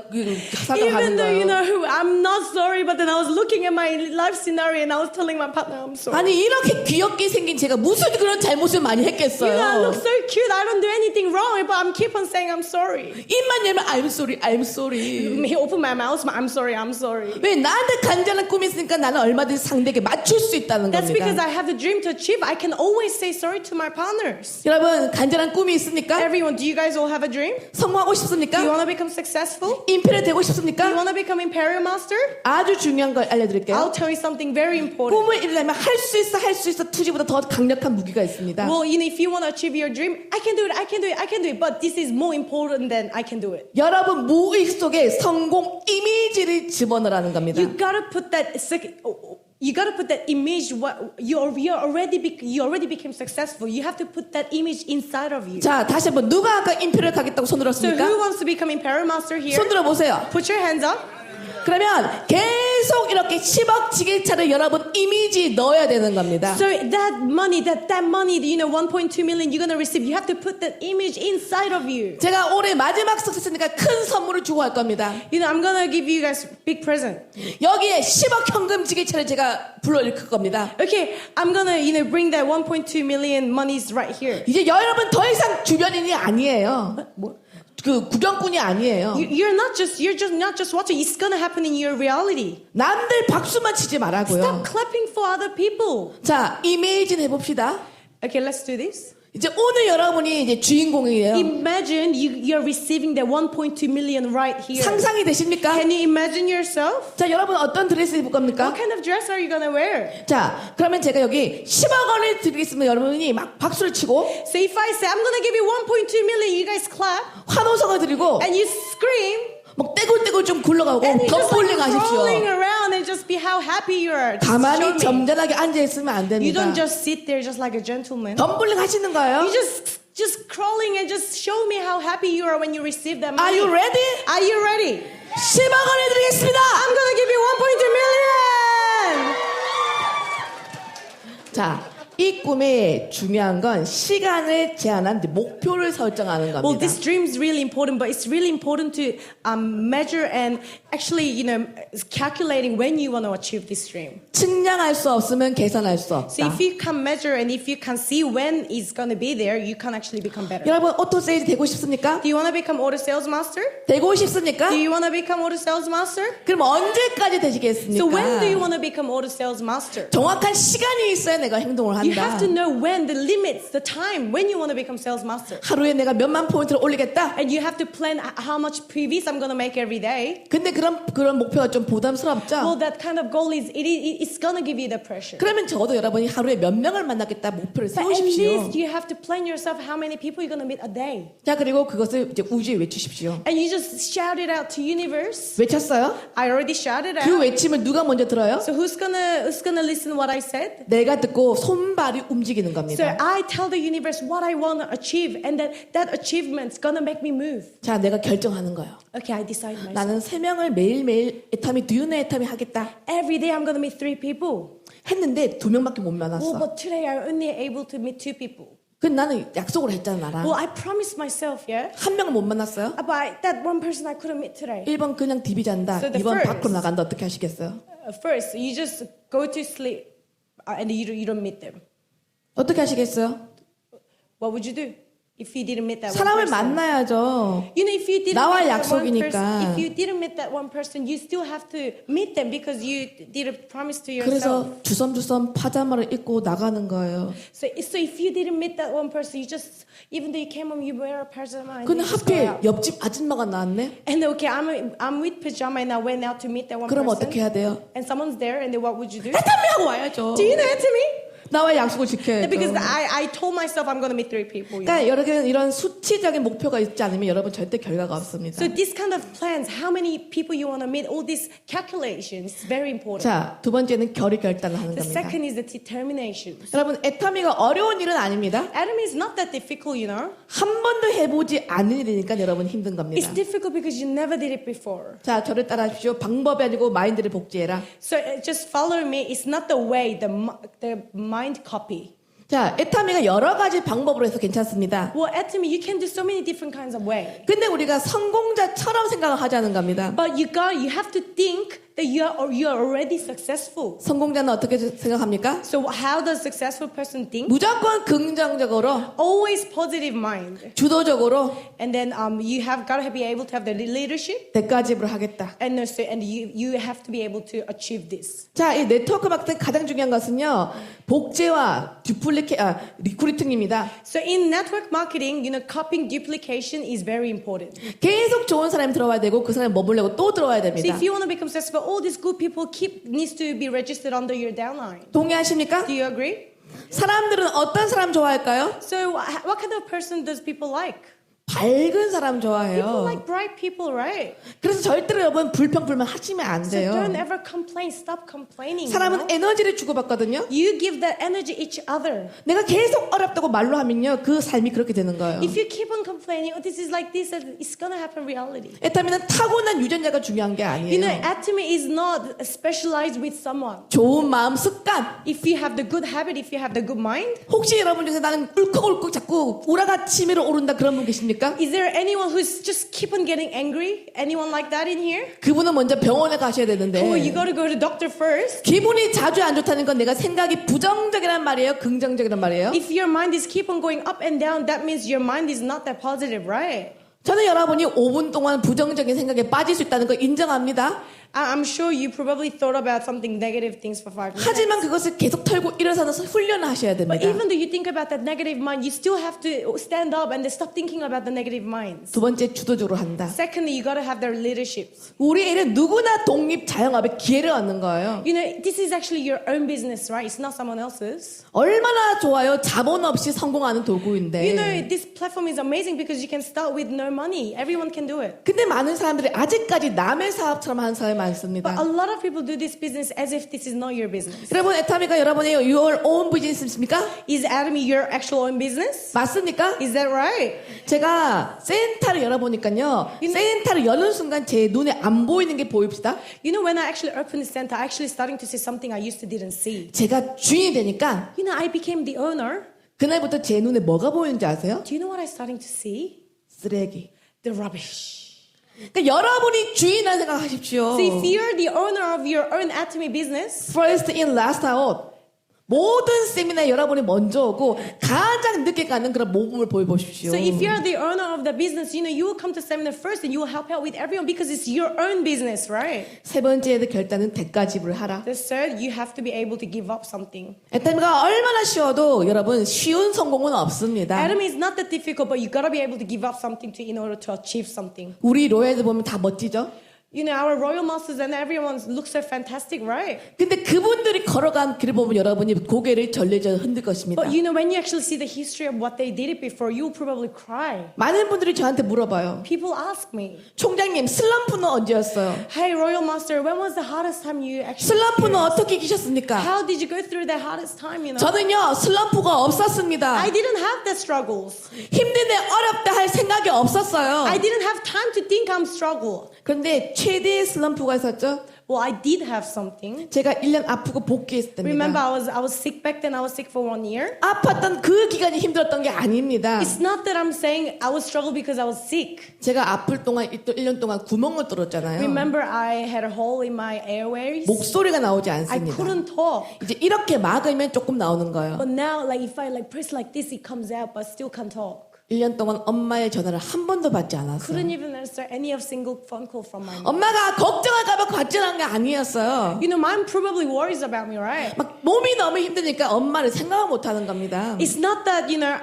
사과하는 Even though you 거예요. know I'm not sorry, but then I was looking at my life scenario and I was telling my partner I'm sorry. 아니 이렇게 귀엽게 생긴 제가 무슨 그런 잘못을 많이 You know, I 했겠어요. look so cute. I don't do anything wrong, but I'm keep on saying I'm sorry. 입만 열면 I'm sorry, I'm sorry. Me open my mouth, I'm sorry, I'm sorry. 왜 나한테 간절한 꿈이 있으니까 나는 얼마든지 상대에게 맞출 수 있다는 That's because 겁니다. I have the dream to achieve. I can always say sorry to my partners. 여러분 간절한 꿈이 있습니까? Everyone, do you guys all have a dream? 성공하고 Do you 싶습니까? want to become successful? 임페리얼 되고 Do you 싶습니까? want to become imperial master? 아주 중요한 걸 알려드릴게요. I'll tell you something very important. 꿈을 이루려면 할 수 있어 투지보다 더 강력한 무기가 있습니다. Well, you know, if you want to achieve your dream, I can do it, I can do it, I can do it. But this is more important than I can do it. 여러분 무의식 속에 성공 이미지를 집어넣으라는 겁니다. You gotta put that. You gotta put that image. What you already became successful. You have to put that image inside of you. 자 다시 한번 누가 아까 임페리얼 가겠다고 손 So 들었습니까? who wants to become imperial master here? 손 들어 보세요. Put your hands up. 그러면 계속 이렇게 10억 지게차를 여러분 이미지 넣어야 되는 겁니다. So that money, you know, 1.2 million you're gonna receive. You have to put that image inside of you. 제가 올해 마지막 석세스니까 큰 선물을 주고 할 겁니다. You know, I'm gonna give you guys big present. 여기에 10억 현금 지게차를 제가 불러일으킬 겁니다. Okay, I'm gonna, you know, bring that 1.2 million monies right here. 이제 여러분 더 이상 주변인이 아니에요. 그 구경꾼이 아니에요. You're just not just watching. It's gonna happen in your reality. 남들 박수만 치지 말라고요. Stop clapping for other people. 자, 이미진 해봅시다. Okay, let's do this. 이제 오늘 여러분이 이제 주인공이에요. Imagine you're receiving the 1.2 million right here. 상상이 되십니까? Can you imagine yourself? 자, 여러분 어떤 드레스 입을 겁니까? What kind of dress are you gonna wear? 자, 그러면 제가 여기 10억 원을 드리겠으면 여러분이 막 박수를 치고 So if I say I'm gonna give you 1.2 million, you guys clap 환호성을 드리고 and you scream 막 떼굴떼굴 좀 굴러가고 and you just 덤블링 like rolling 하십시오. around and just be how happy you are. Just show 가만히 me. 점잖하게 앉아있으면 안 You 됩니다. don't just sit there just like a gentleman. 덤블링 하시는 거예요. You just crawling and just show me how happy you are when you receive that Are money. you ready? Are you ready? 10억 원을 드리겠습니다. I'm gonna give you 1.2 million. 자, 이 꿈의 중요한 건 시간을 제한한 목표를 설정하는 Well, 겁니다. this dream is really important, but it's really important to measure and actually, you know, calculating when you want to achieve this dream. 측량할 수 없으면 계산할 수 So 없다. if you can measure and if you can see when it's going to be there, you can actually become better. 여러분 오토세일즈 되고 싶습니까? Do you want to become auto sales master? 되고 싶습니까? Do you want to become auto sales master? 그럼 언제까지 So when do you 되시겠습니까? want to become auto sales master? 정확한 시간이 있어야 내가 행동을 You have have to know when, the limits, the time, when you want to become sales master. 하루에 내가 몇만 포인트를 올리겠다. And you have to plan how much previous I'm going to make every day. 근데 그런 목표가 좀 부담스럽죠? Well, that kind of goal it's going to give you the pressure. 그러면 적어도 여러분이 하루에 몇 명을 만나겠다 목표를 But at 세우십시오. least you have to plan yourself how many people you're going to meet a day. 자, 그리고 그것을 이제 우주에 외치십시오. And you just shout it out to universe. 외쳤어요? I already shouted 그 out. 외침을 누가 먼저 들어요? So who's gonna listen what I said? 내가 듣고 손발이 움직이는 So 겁니다. I tell the universe what I want to achieve, and that achievement's gonna make me move. 자, 내가 결정하는 거예요. Okay, I decide myself. 나는 3명을 매일매일 애타미 두유네 애타미 하겠다. Every day I'm gonna meet 3 people. 했는데 2명밖에 못 Well, 만났어. but today I'm only able to meet 2 people. 그 나는 약속을 했잖아, 나랑. Well, I promised myself, yeah. 한 명은 못 만났어요. But that one person I couldn't meet today. 1번 그냥 디비 잔다. So the 2번 first- 밖으로 나간다. 어떻게 하시겠어요? First, you just go to sleep, and you don't meet them. 어떻게 하시겠어요? What would you do if you didn't meet that one 사람을 person? 만나야죠. You know, if you didn't 나와 meet that one 약속이니까. person, if you didn't meet that one person, you still have to meet them because you did a promise to yourself. 그래서 주섬주섬 파자마를 입고 나가는 거예요. So if you didn't meet that one person, you just even though you came home, you wear a pajama and 근데 you just go 하필 out. 옆집 아줌마가 나왔네? And okay, I'm with pajama and I went out to meet that one 그럼 person. 어떻게 해야 돼요? And someone's there, and then what would you do? 애타미 하고 와야죠. Do you know it to me? 나와 약속을 지켜야죠. Because I told myself I'm going to meet 3 people. You know? 그러니까 여러분 이런 수치적인 목표가 있지 않으면 여러분 절대 결과가 없습니다. So this kind of plans, how many people you want to meet, all these calculations, is very important. 자, 두 번째는 결의 결단을 하는 The 겁니다. second is the determination. 여러분 애타미가 어려운 일은 아닙니다. Adam is not that difficult, you know. 한 번도 해보지 않은 일이니까 여러분 힘든 겁니다. It's difficult because you never did it before. 자, 저를 따라하십시오. 방법이 아니고 마인드를 복제해라. So just follow me. It's not the way, the mind copy. 자, 애타미가 여러 가지 방법으로 해서 괜찮습니다. Well, Atomy, you can do so many different kinds of way. 근데 우리가 성공자처럼 생각을 하자는 겁니다. But you have to think that you are already successful. 성공자는 어떻게 생각합니까? So how does a successful person think? 무조건 긍정적으로, Always positive mind. 주도적으로 And then you have got to be able to have the leadership, 대가집을 하겠다. and you have to be able to achieve this. 자, 이 네트워크 마케팅 가장 중요한 것은요, 복제와 리크루팅입니다. So in network marketing, copying duplication is very important. 계속 좋은 사람이 들어와야 되고 그 사람이 머물려고 또 들어와야 So 됩니다. if you want to become successful, all these good people needs to be registered under your downline. 동의하십니까? Do you agree? 사람들은 어떤 사람 좋아할까요? So what kind of person does people like? 밝은 사람 People 좋아해요. like bright people, right? 그래서 절대로 여러분 불평불만 하시면 안 So 돼요. don't ever complain. Stop complaining. you 사람은 know? 에너지를 주고받거든요. You give that energy each other. 내가 계속 어렵다고 말로 하면요, 그 삶이 그렇게 되는 거예요. If you keep on complaining, this is like this, it's gonna happen reality. 애타미는 타고난 유전자가 중요한 게 You know, 아니에요. Atomy is not specialized with someone. 좋은 마음 습관. If you have the good habit, if you have the good mind, 혹시 여러분 중에 나는 울컥울컥 자꾸 우라가 치밀어 오른다 그런 분 계십니까? is there anyone who's just keep on getting angry? Anyone like that in here? 그분은 먼저 병원에 가셔야 되는데 Oh, you gotta go to doctor first. 기분이 자주 안 좋다는 건 내가 생각이 부정적이란 말이에요? 긍정적이란 말이에요? If your mind is keep on going up and down, that means your mind is not that positive, right? 저는 여러분이 5분 동안 부정적인 생각에 빠질 수 있다는 걸 인정합니다. I'm sure you probably thought about something negative things for 5 minutes. 하지만 그것을 계속 털고 일어서서 훈련하셔야 But 됩니다. even though you think about that negative mind, you still have to stand up and stop thinking about the negative minds. 두 번째, 주도적으로 한다. Secondly, you gotta have their leadership. 우리 애는 누구나 독립 자영업에 기회를 얻는 거예요. You know, this is actually your own business, right? It's not someone else's. 얼마나 좋아요. 자본 없이 성공하는 도구인데. You know, this platform is amazing because you can start with no money. Everyone can do it. 근데 많은 사람들이 아직까지 남의 사업처럼 하는 사람이 많습니다. But a lot of people do this business as if this is not your business. 여러분, 애타미가 여러분의 your own business입니까? Is Atomy your actual own business? 맞습니까? Is that right? 제가 센터를 열어보니까요. 센터를 여는 순간 제 눈에 안 보이는 게 보입시다. You know, when I actually opened the center, I actually starting to see something I used to didn't see. 제가 주인이 되니까 You know, I became the owner. 그날부터 제 눈에 뭐가 보이는지 아세요? Do you know what I'm starting to see? 쓰레기. The rubbish. 그러니까 여러분이 주인이라 생각하십시오. So if you're the owner of your own Atomy business, First in, last out. 모든 세미나에 여러분이 먼저 오고 가장 늦게 가는 그런 모범을 보여보십시오. So if you're the owner of the business, you will come to seminar first and you will help out with everyone because it's your own business, right? 세 번째 결단은 대가 지불하라. The third, you have to be able to give up something. 에타미가 얼마나 쉬워도 여러분 쉬운 성공은 없습니다. Adam is not that difficult, but you gotta be able to give up something in order to achieve something. 우리 로얄들 보면 다 멋지죠? You know, our royal masters and everyone looks so fantastic, right? 근데 그분들이 걸어간 길을 보면 여러분이 고개를 절레절레 흔들 것입니다. But you know, when you actually see the history of what they did it before, you will probably cry. 많은 분들이 저한테 물어봐요. People ask me, 총장님 슬럼프는 언제였어요? hey, royal master, when was the hardest time you actually 슬럼프는 experienced? 어떻게 이기셨습니까? How did you go through the hardest time, you know? 저는요 슬럼프가 없었습니다. I didn't have the struggles. 힘든데 어렵다 할 생각이 없었어요. I didn't have time to think I'm struggle. 그런데 최대의 슬럼프가 있었죠. Well, I did have something. 제가 1년 아프고 복귀했습니다. Remember, I was sick back then. I was sick for 1 year. 아팠던 그 기간이 힘들었던 게 아닙니다. It's not that I'm saying I was struggle because I was sick. 제가 아플 동안 1년 동안 구멍을 뚫었잖아요. Remember, I had a hole in my airways. 목소리가 나오지 I 않습니다. couldn't talk. 이제 이렇게 막으면 조금 나오는 거예요. But now, like if I like press like this, it comes out, but still can't talk. 1년 동안 엄마의 전화를 한 번도 받지 않았어요. Couldn't even answer any of single phone call from my mom. 엄마가 걱정할까봐 걱정한 게 아니었어요. You know, mom probably worries about me, right? 막 몸이 너무 힘드니까 엄마를 생각을 못하는 겁니다. It's not that, you know,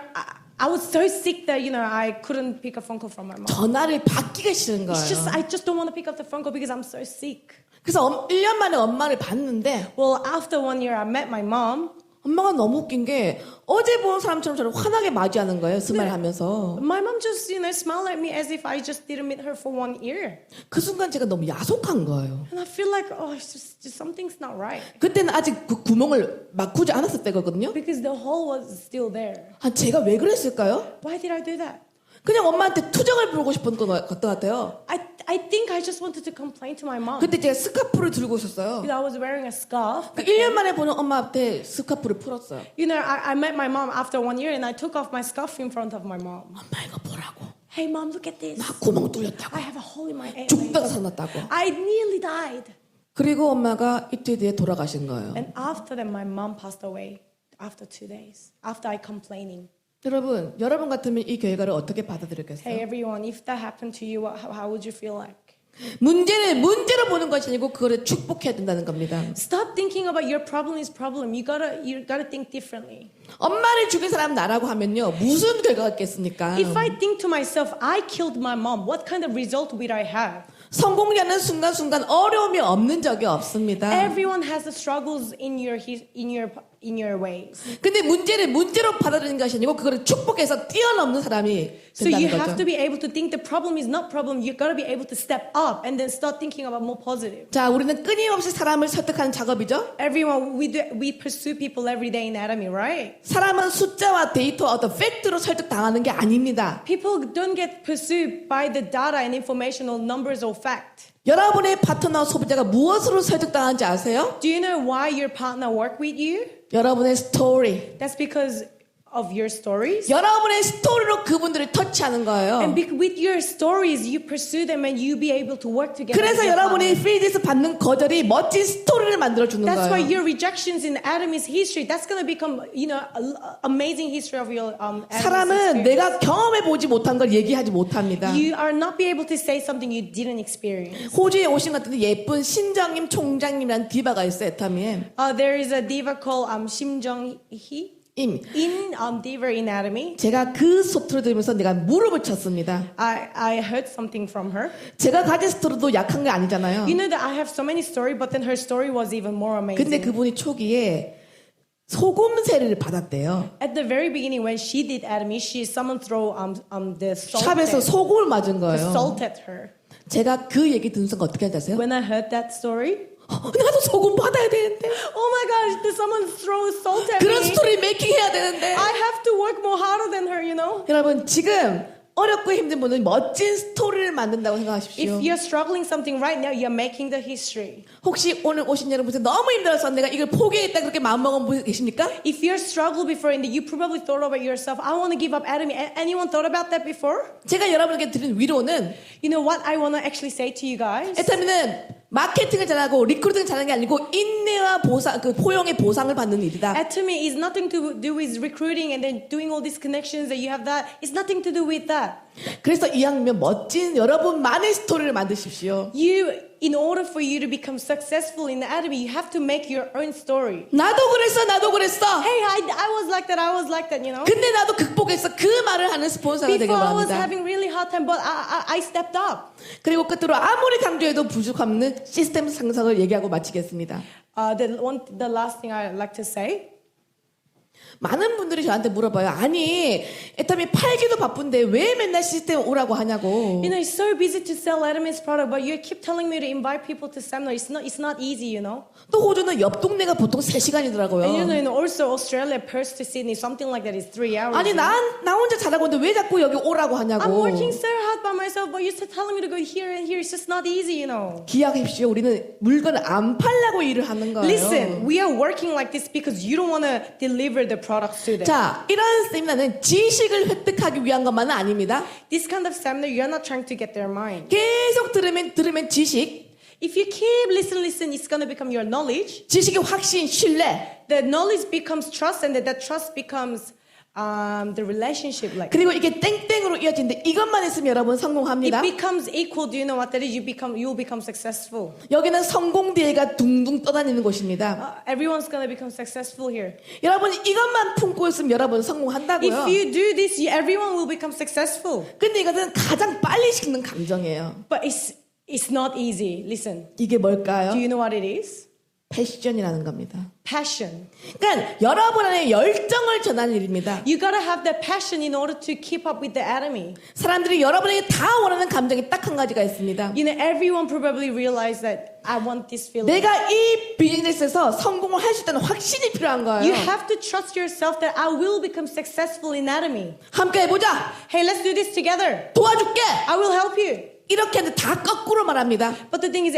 I was so sick that, you know, I couldn't pick a phone call from my mom. 전화를 받기가 싫은 거예요. It's just, I just don't want to pick up the phone call because I'm so sick. 그래서 1년 만에 엄마를 봤는데 Well, after 1 year, I met my mom. 엄마가 너무 웃긴 게 어제 본 사람처럼 저를 환하게 맞이하는 거예요. 스마일 하면서. My mom just, you know, smiled at me as if I just didn't meet her for 1 year. 그 순간 제가 너무 야속한 거예요. And I feel like, oh, it's just something's not right. 그때는 아직 그 구멍을 막구지 않았을 때거든요. Because the hole was still there. 아, 제가 왜 그랬을까요? Why did I do that? 그냥 엄마한테 투정을 부르고 싶은 것 같아요. I think I just wanted to complain to my mom. 그때 제가 스카프를 들고 있었어요. Because I was wearing a scarf. 그 1년 만에 보는 엄마한테 스카프를 풀었어요. You know, I met my mom after 1 year and I took off my scarf in front of my mom. 엄마 이거 보라고. Hey mom, look at this. 나 구멍 뚫렸다고. I have a hole in my airway. 죽다가 살았다고. I nearly died. 그리고 엄마가 이틀 뒤에 돌아가신 거예요. And after that, my mom passed away after 2 days. After I complaining. 여러분 같으면 이 결과를 어떻게 받아들였겠어요? Hey everyone, if that happened to you, how would you feel like? 문제를 문제로 보는 것이 아니고 그거를 축복해야 된다는 겁니다. Stop thinking about your problem is problem. You gotta think differently. 엄마를 죽인 사람 나라고 하면요 무슨 결과가 있겠습니까? If I think to myself, I killed my mom, what kind of result will I have? 성공하는 순간순간 어려움이 없는 적이 없습니다. Everyone has the struggles in your ways. 근데 문제를 문제로 받아들이는 것이 아니고 그거를 축복해서 뛰어넘는 사람이 So you 된다는 have to 거죠. be able to think the problem is not problem. You gotta be able to step up and then start thinking about more positive. 자, 우리는 끊임없이 사람을 설득하는 작업이죠. Everyone, we pursue people every day in anatomy, right? 사람은 숫자와 데이터, 어떤 팩트로 설득당하는 게 아닙니다. People don't get pursued by the data and information or numbers or fact. 여러분의 파트너 소비자가 무엇으로 설득당하는지 아세요? Do you know why your partner work with you? 여러분의 스토리. That's because of your stories. 여러분의 스토리로 그분들을 터치하는 거예요. And with your stories, you pursue them and you be able to work together. 그래서 with your 여러분이 partner. 필드에서 받는 거절이 멋진 스토리를 만들어주는 That's why 거예요. your rejections in Adam's history, that's going to become, you know, amazing history of your Adam's 사람은 experience. 내가 경험해보지 못한 걸 얘기하지 못합니다. You are not be able to say something you didn't experience. 호주에 오신 것 같은데 예쁜 신정임 총장님이라는 디바가 있어요. 에타미에. There is a diva called Shim Jong-hee 임. in Diva Anatomy. 제가 그 소트를 들으면서 내가 무릎을 쳤습니다. I heard something from her. 제가 가진 스토리도 약한 게 아니잖아요. You know that I have so many stories, but then her story was even more amazing. 근데 그분이 초기에 소금 세례를 받았대요. At the very beginning, when she did anatomy, someone throw the salt 샵에서 소금을 맞은 거예요. salt at her. 제가 그 얘기 듣는 순간 어떻게 하지 아세요? When I heard that story, 나도 소금 받아야 되는데. oh my gosh, did someone throw salt at 그런 me? 스토리 메이킹 해야 되는데. I have to work more harder than her, you know? 여러분 지금 어렵고 힘든 분은 멋진 스토리를 만든다고 If 생각하십시오. you're struggling something right now, you're making the history. 혹시 오늘 오신 여러분 중에 너무 힘들어서 내가 이걸 포기했다 그렇게 마음먹은 분 계십니까? If you're struggled before and you probably thought about yourself, I want to give up anatomy. Anyone thought about that before? 제가 여러분에게 드린 위로는 You know what I want to actually say to you guys? 에타미는 마케팅을 잘하고 리크루팅 잘하는 게 아니고 인내와 보상, 그 포용의 보상을 받는 일이다. Atomy is nothing to do with recruiting and then doing all these connections that you have that. It's nothing to do with that. 그래서 이왕이면 멋진 여러분만의 스토리를 만드십시오. In order for you to become successful in the Atomy, you have to make your own story. 나도 그랬어. Hey, I was like that, you know. 근데 나도 극복했어. 그 말을 하는 스폰서가 되길 Before I was 바랍니다. having really hard time, but I stepped up. 그리고 끝으로 아무리 강조해도 부족함없는 시스템 상상을 얘기하고 마치겠습니다. The last thing I'd like to say. 많은 분들이 저한테 물어봐요. 아니, 애터미 팔기도 바쁜데 왜 맨날 시스템 오라고 하냐고. You know, it's so busy to sell Atomy's product, but you keep telling me to invite people to seminar. It's not easy, you know. 또 호주는 옆 동네가 보통 And you 3시간이더라고요. know, also Australia, Perth to Sydney, something like that is 3 hours. 아니, 나 혼자 잘하고 있는데 왜 자꾸 여기 오라고 I'm 하냐고. working so hard by myself, but you're still telling me to go here and here. It's just not easy, you know. 기억하십시오. 우리는 물건을 안 팔려고 일을 하는 거예요. Listen, we are working like this because you don't want to deliver the products to them. 자, 이런 세미나는 지식을 획득하기 위한 것만은 아닙니다. This kind of seminar, you're not trying to get their mind. 계속 들으면 지식, If you keep listen, it's going to become your knowledge. 지식의 확신, 신뢰. The knowledge becomes trust, and that trust becomes the relationship. Like 그리고 이게 땡땡으로 이어지는데 이것만 있으면 여러분 it 성공합니다. becomes equal. Do you know what that is? You'll become successful. 여기는 성공 대회가 둥둥 떠다니는 곳입니다. Everyone's going to become successful here. 여러분 이것만 품고 있으면 여러분 성공한다고요. If you do this, everyone will become successful. 근데 이것은 가장 빨리 식는 감정이에요. But it's not easy. Listen. 이게 뭘까요? Do you know what it is? 패션이라는 겁니다. Passion. 그러니까 여러분 안에 열정을 전하는 일입니다. You gotta have that passion in order to keep up with the Atomy. 사람들이 여러분에게 다 원하는 감정이 딱 한 가지가 있습니다. You know, everyone probably realized that I want this feeling. 내가 이 비즈니스에서 성공을 할 수 있다는 확신이 필요한 You 거예요. have to trust yourself that I will become successful in Atomy. 함께 해보자. Hey, let's do this together. 도와줄게. I will help you. 이렇게 하는데 다 거꾸로 말합니다. But the thing is,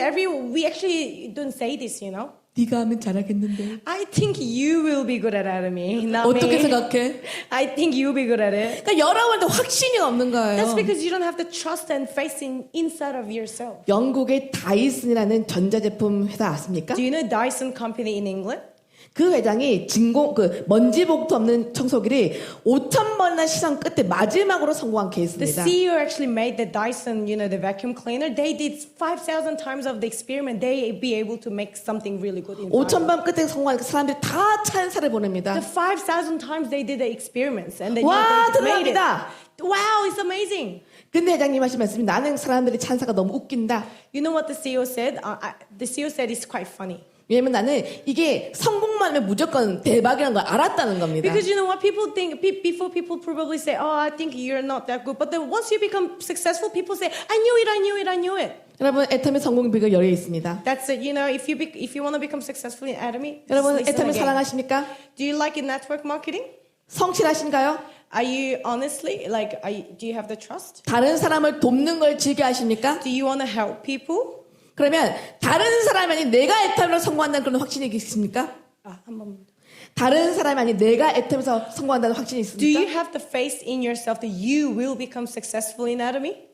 we actually don't say this, you know. 네가 하면 잘하겠는데. I think you will be good at Atomy, not 어떻게 me. 생각해? I think you'll be good at it. 그러니까 여러분한테 확신이 없는 거예요. That's because you don't have the trust and faith inside of yourself. 영국의 다이슨이라는 전자제품 회사 아십니까? Do you know Dyson company in England? 그 회장이 먼지 복도 없는 청소기를 5,000번이나 시선 끝에 마지막으로 성공한 The 케이스입니다. CEO actually made the Dyson, you know, the vacuum cleaner. They did 5,000 times of the experiment. They be able to make something really good in 5,000번 끝에 성공하니까 사람들이 다 찬사를 보냅니다. The 5,000 times they did the experiments and then 와, they made it. 대단합니다. Wow, it's amazing. 근데 회장님 하신 말씀이 나는 사람들이 찬사가 너무 웃긴다. You know what the CEO said? The CEO said it's quite funny. 왜냐면 나는 이게 성공만 하면 무조건 대박이라는 걸 알았다는 겁니다. Because you know what people think, before people probably say, oh, I think you're not that good. But then once you become successful, people say, I knew it. 여러분 애터미 성공 비결 열려 있습니다. That's it. You know, if you want to become successful in Atomy, 여러분 listen 애터미 again. 사랑하십니까? Do you like in network marketing? 성실하신가요? Are you honestly, do you have the trust? 다른 사람을 돕는 걸 즐겨하십니까? Do you want to help people? 그러면 다른 사람이 아닌 내가 애터미로 성공한다는 그런 확신이 있습니까? 한 번. 다른 사람이 아닌 내가 애터미에서 성공한다는 확신이 Do you 있습니까? have the faith in yourself that you will become successful in Atomy?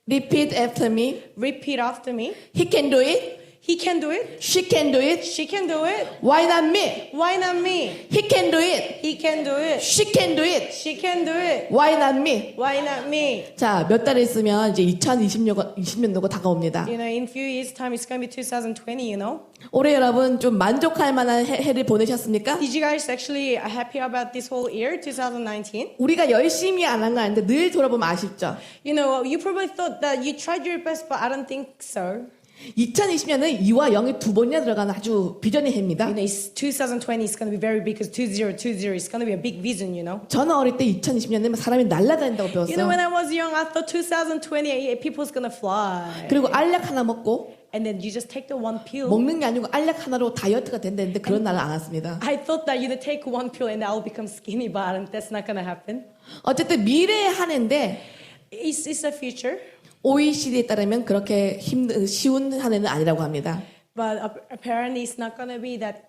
Repeat after me. Repeat after me. He can do it. He can do it. She can do it. She can do it. Why not me? Why not me? He can do it. He can do it. She can do it. She can do it. Why not me? Why not me? 자, 몇 달 있으면 이제 2020년도가 다가옵니다. You know, in few years' time, it's going to be 2020, you know? 올해 여러분 좀 만족할 만한 해를 보내셨습니까? Did you guys actually happy about this whole year, 2019? 우리가 열심히 안 한 거 아닌데 늘 돌아보면 아쉽죠. You know, you probably thought that you tried your best, but I don't think so. 2020년은 2와 0이 두 번이나 들어가는 아주 비전의 해입니다. You know, 2020 is going to be very big because 2020 is going to be a big vision, you know? 저는 어릴 때 2020년에는 사람이 날아다닌다고 You know, when 배웠어요. I was young, I thought 2020, people's going to fly. 그리고 알약 하나 먹고 And then you just take the one pill. 먹는 게 아니고 알약 하나로 다이어트가 된다는데 그런 날은 안 왔습니다. I thought that you know, take one pill and I'll become skinny, but that's not going to happen. 어쨌든 미래의 한 해인데 It's a future. OECD에 따르면 그렇게 쉬운 한 해는 아니라고 합니다. But apparently it's not going to be that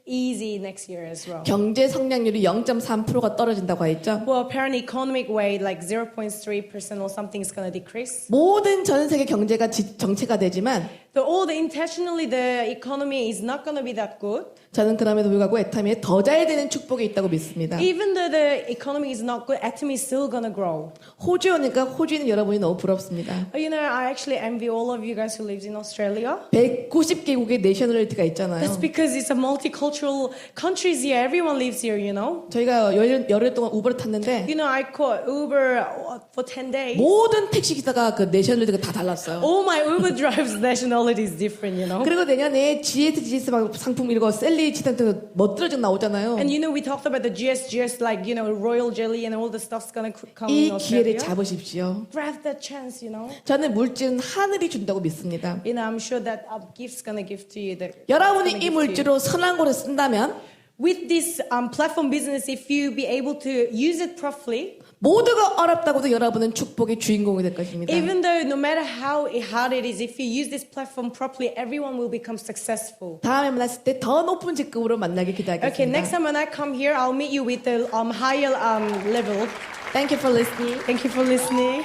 easy next year as well. 경제 성장률이 0.3%가 떨어진다고 했죠. Well, apparently economic weight like 0.3% or something is going to decrease. 모든 전 세계 경제가 정체가 되지만 All the intentionally the economy is not going to be that good. 저는 그럼에도 불구하고 애터미에 더 잘 되는 축복이 있다고 믿습니다. Even though the economy is not good, Atomy is still going to grow. 호주에 오니까 호주인 여러분이 너무 부럽습니다. You know, I actually envy all of you guys who lives in Australia. 190개국의 내셔널리티가 있잖아요. That's because it's a multicultural countries here. Everyone lives here, you know. 저희가 열흘 동안 우버를 탔는데 You know, I caught Uber for 10 days. 모든 택시 기사가 그 내셔널리티가 다 달랐어요. All my Uber drivers' nationality is different, you know. 그리고 내년에 GS 상품 이거 셀리 지탄트 멋들어져 나오잖아요. And you know, we talked about the GS, like, you know, royal jelly and all the stuff's gonna come 이 in 기회를 Australia. 잡으십시오. Grab that chance, you know. 저는 물질은 하늘이 준다고 믿습니다. You know, I'm sure that gifts gonna give to you. 여러분이 이 물질로 선한 곳에 쓴다면 With this platform business, if you be able to use it properly, 모두가 어렵다고도 여러분은 축복의 주인공이 될 것입니다. even though no matter how hard it is, if you use this platform properly, everyone will become successful. 다음에 만났을 때 더 높은 직급으로 만나길 Okay, next 기대하겠습니다. time when I come here, I'll meet you with the higher level. Thank you for listening. Thank you for listening.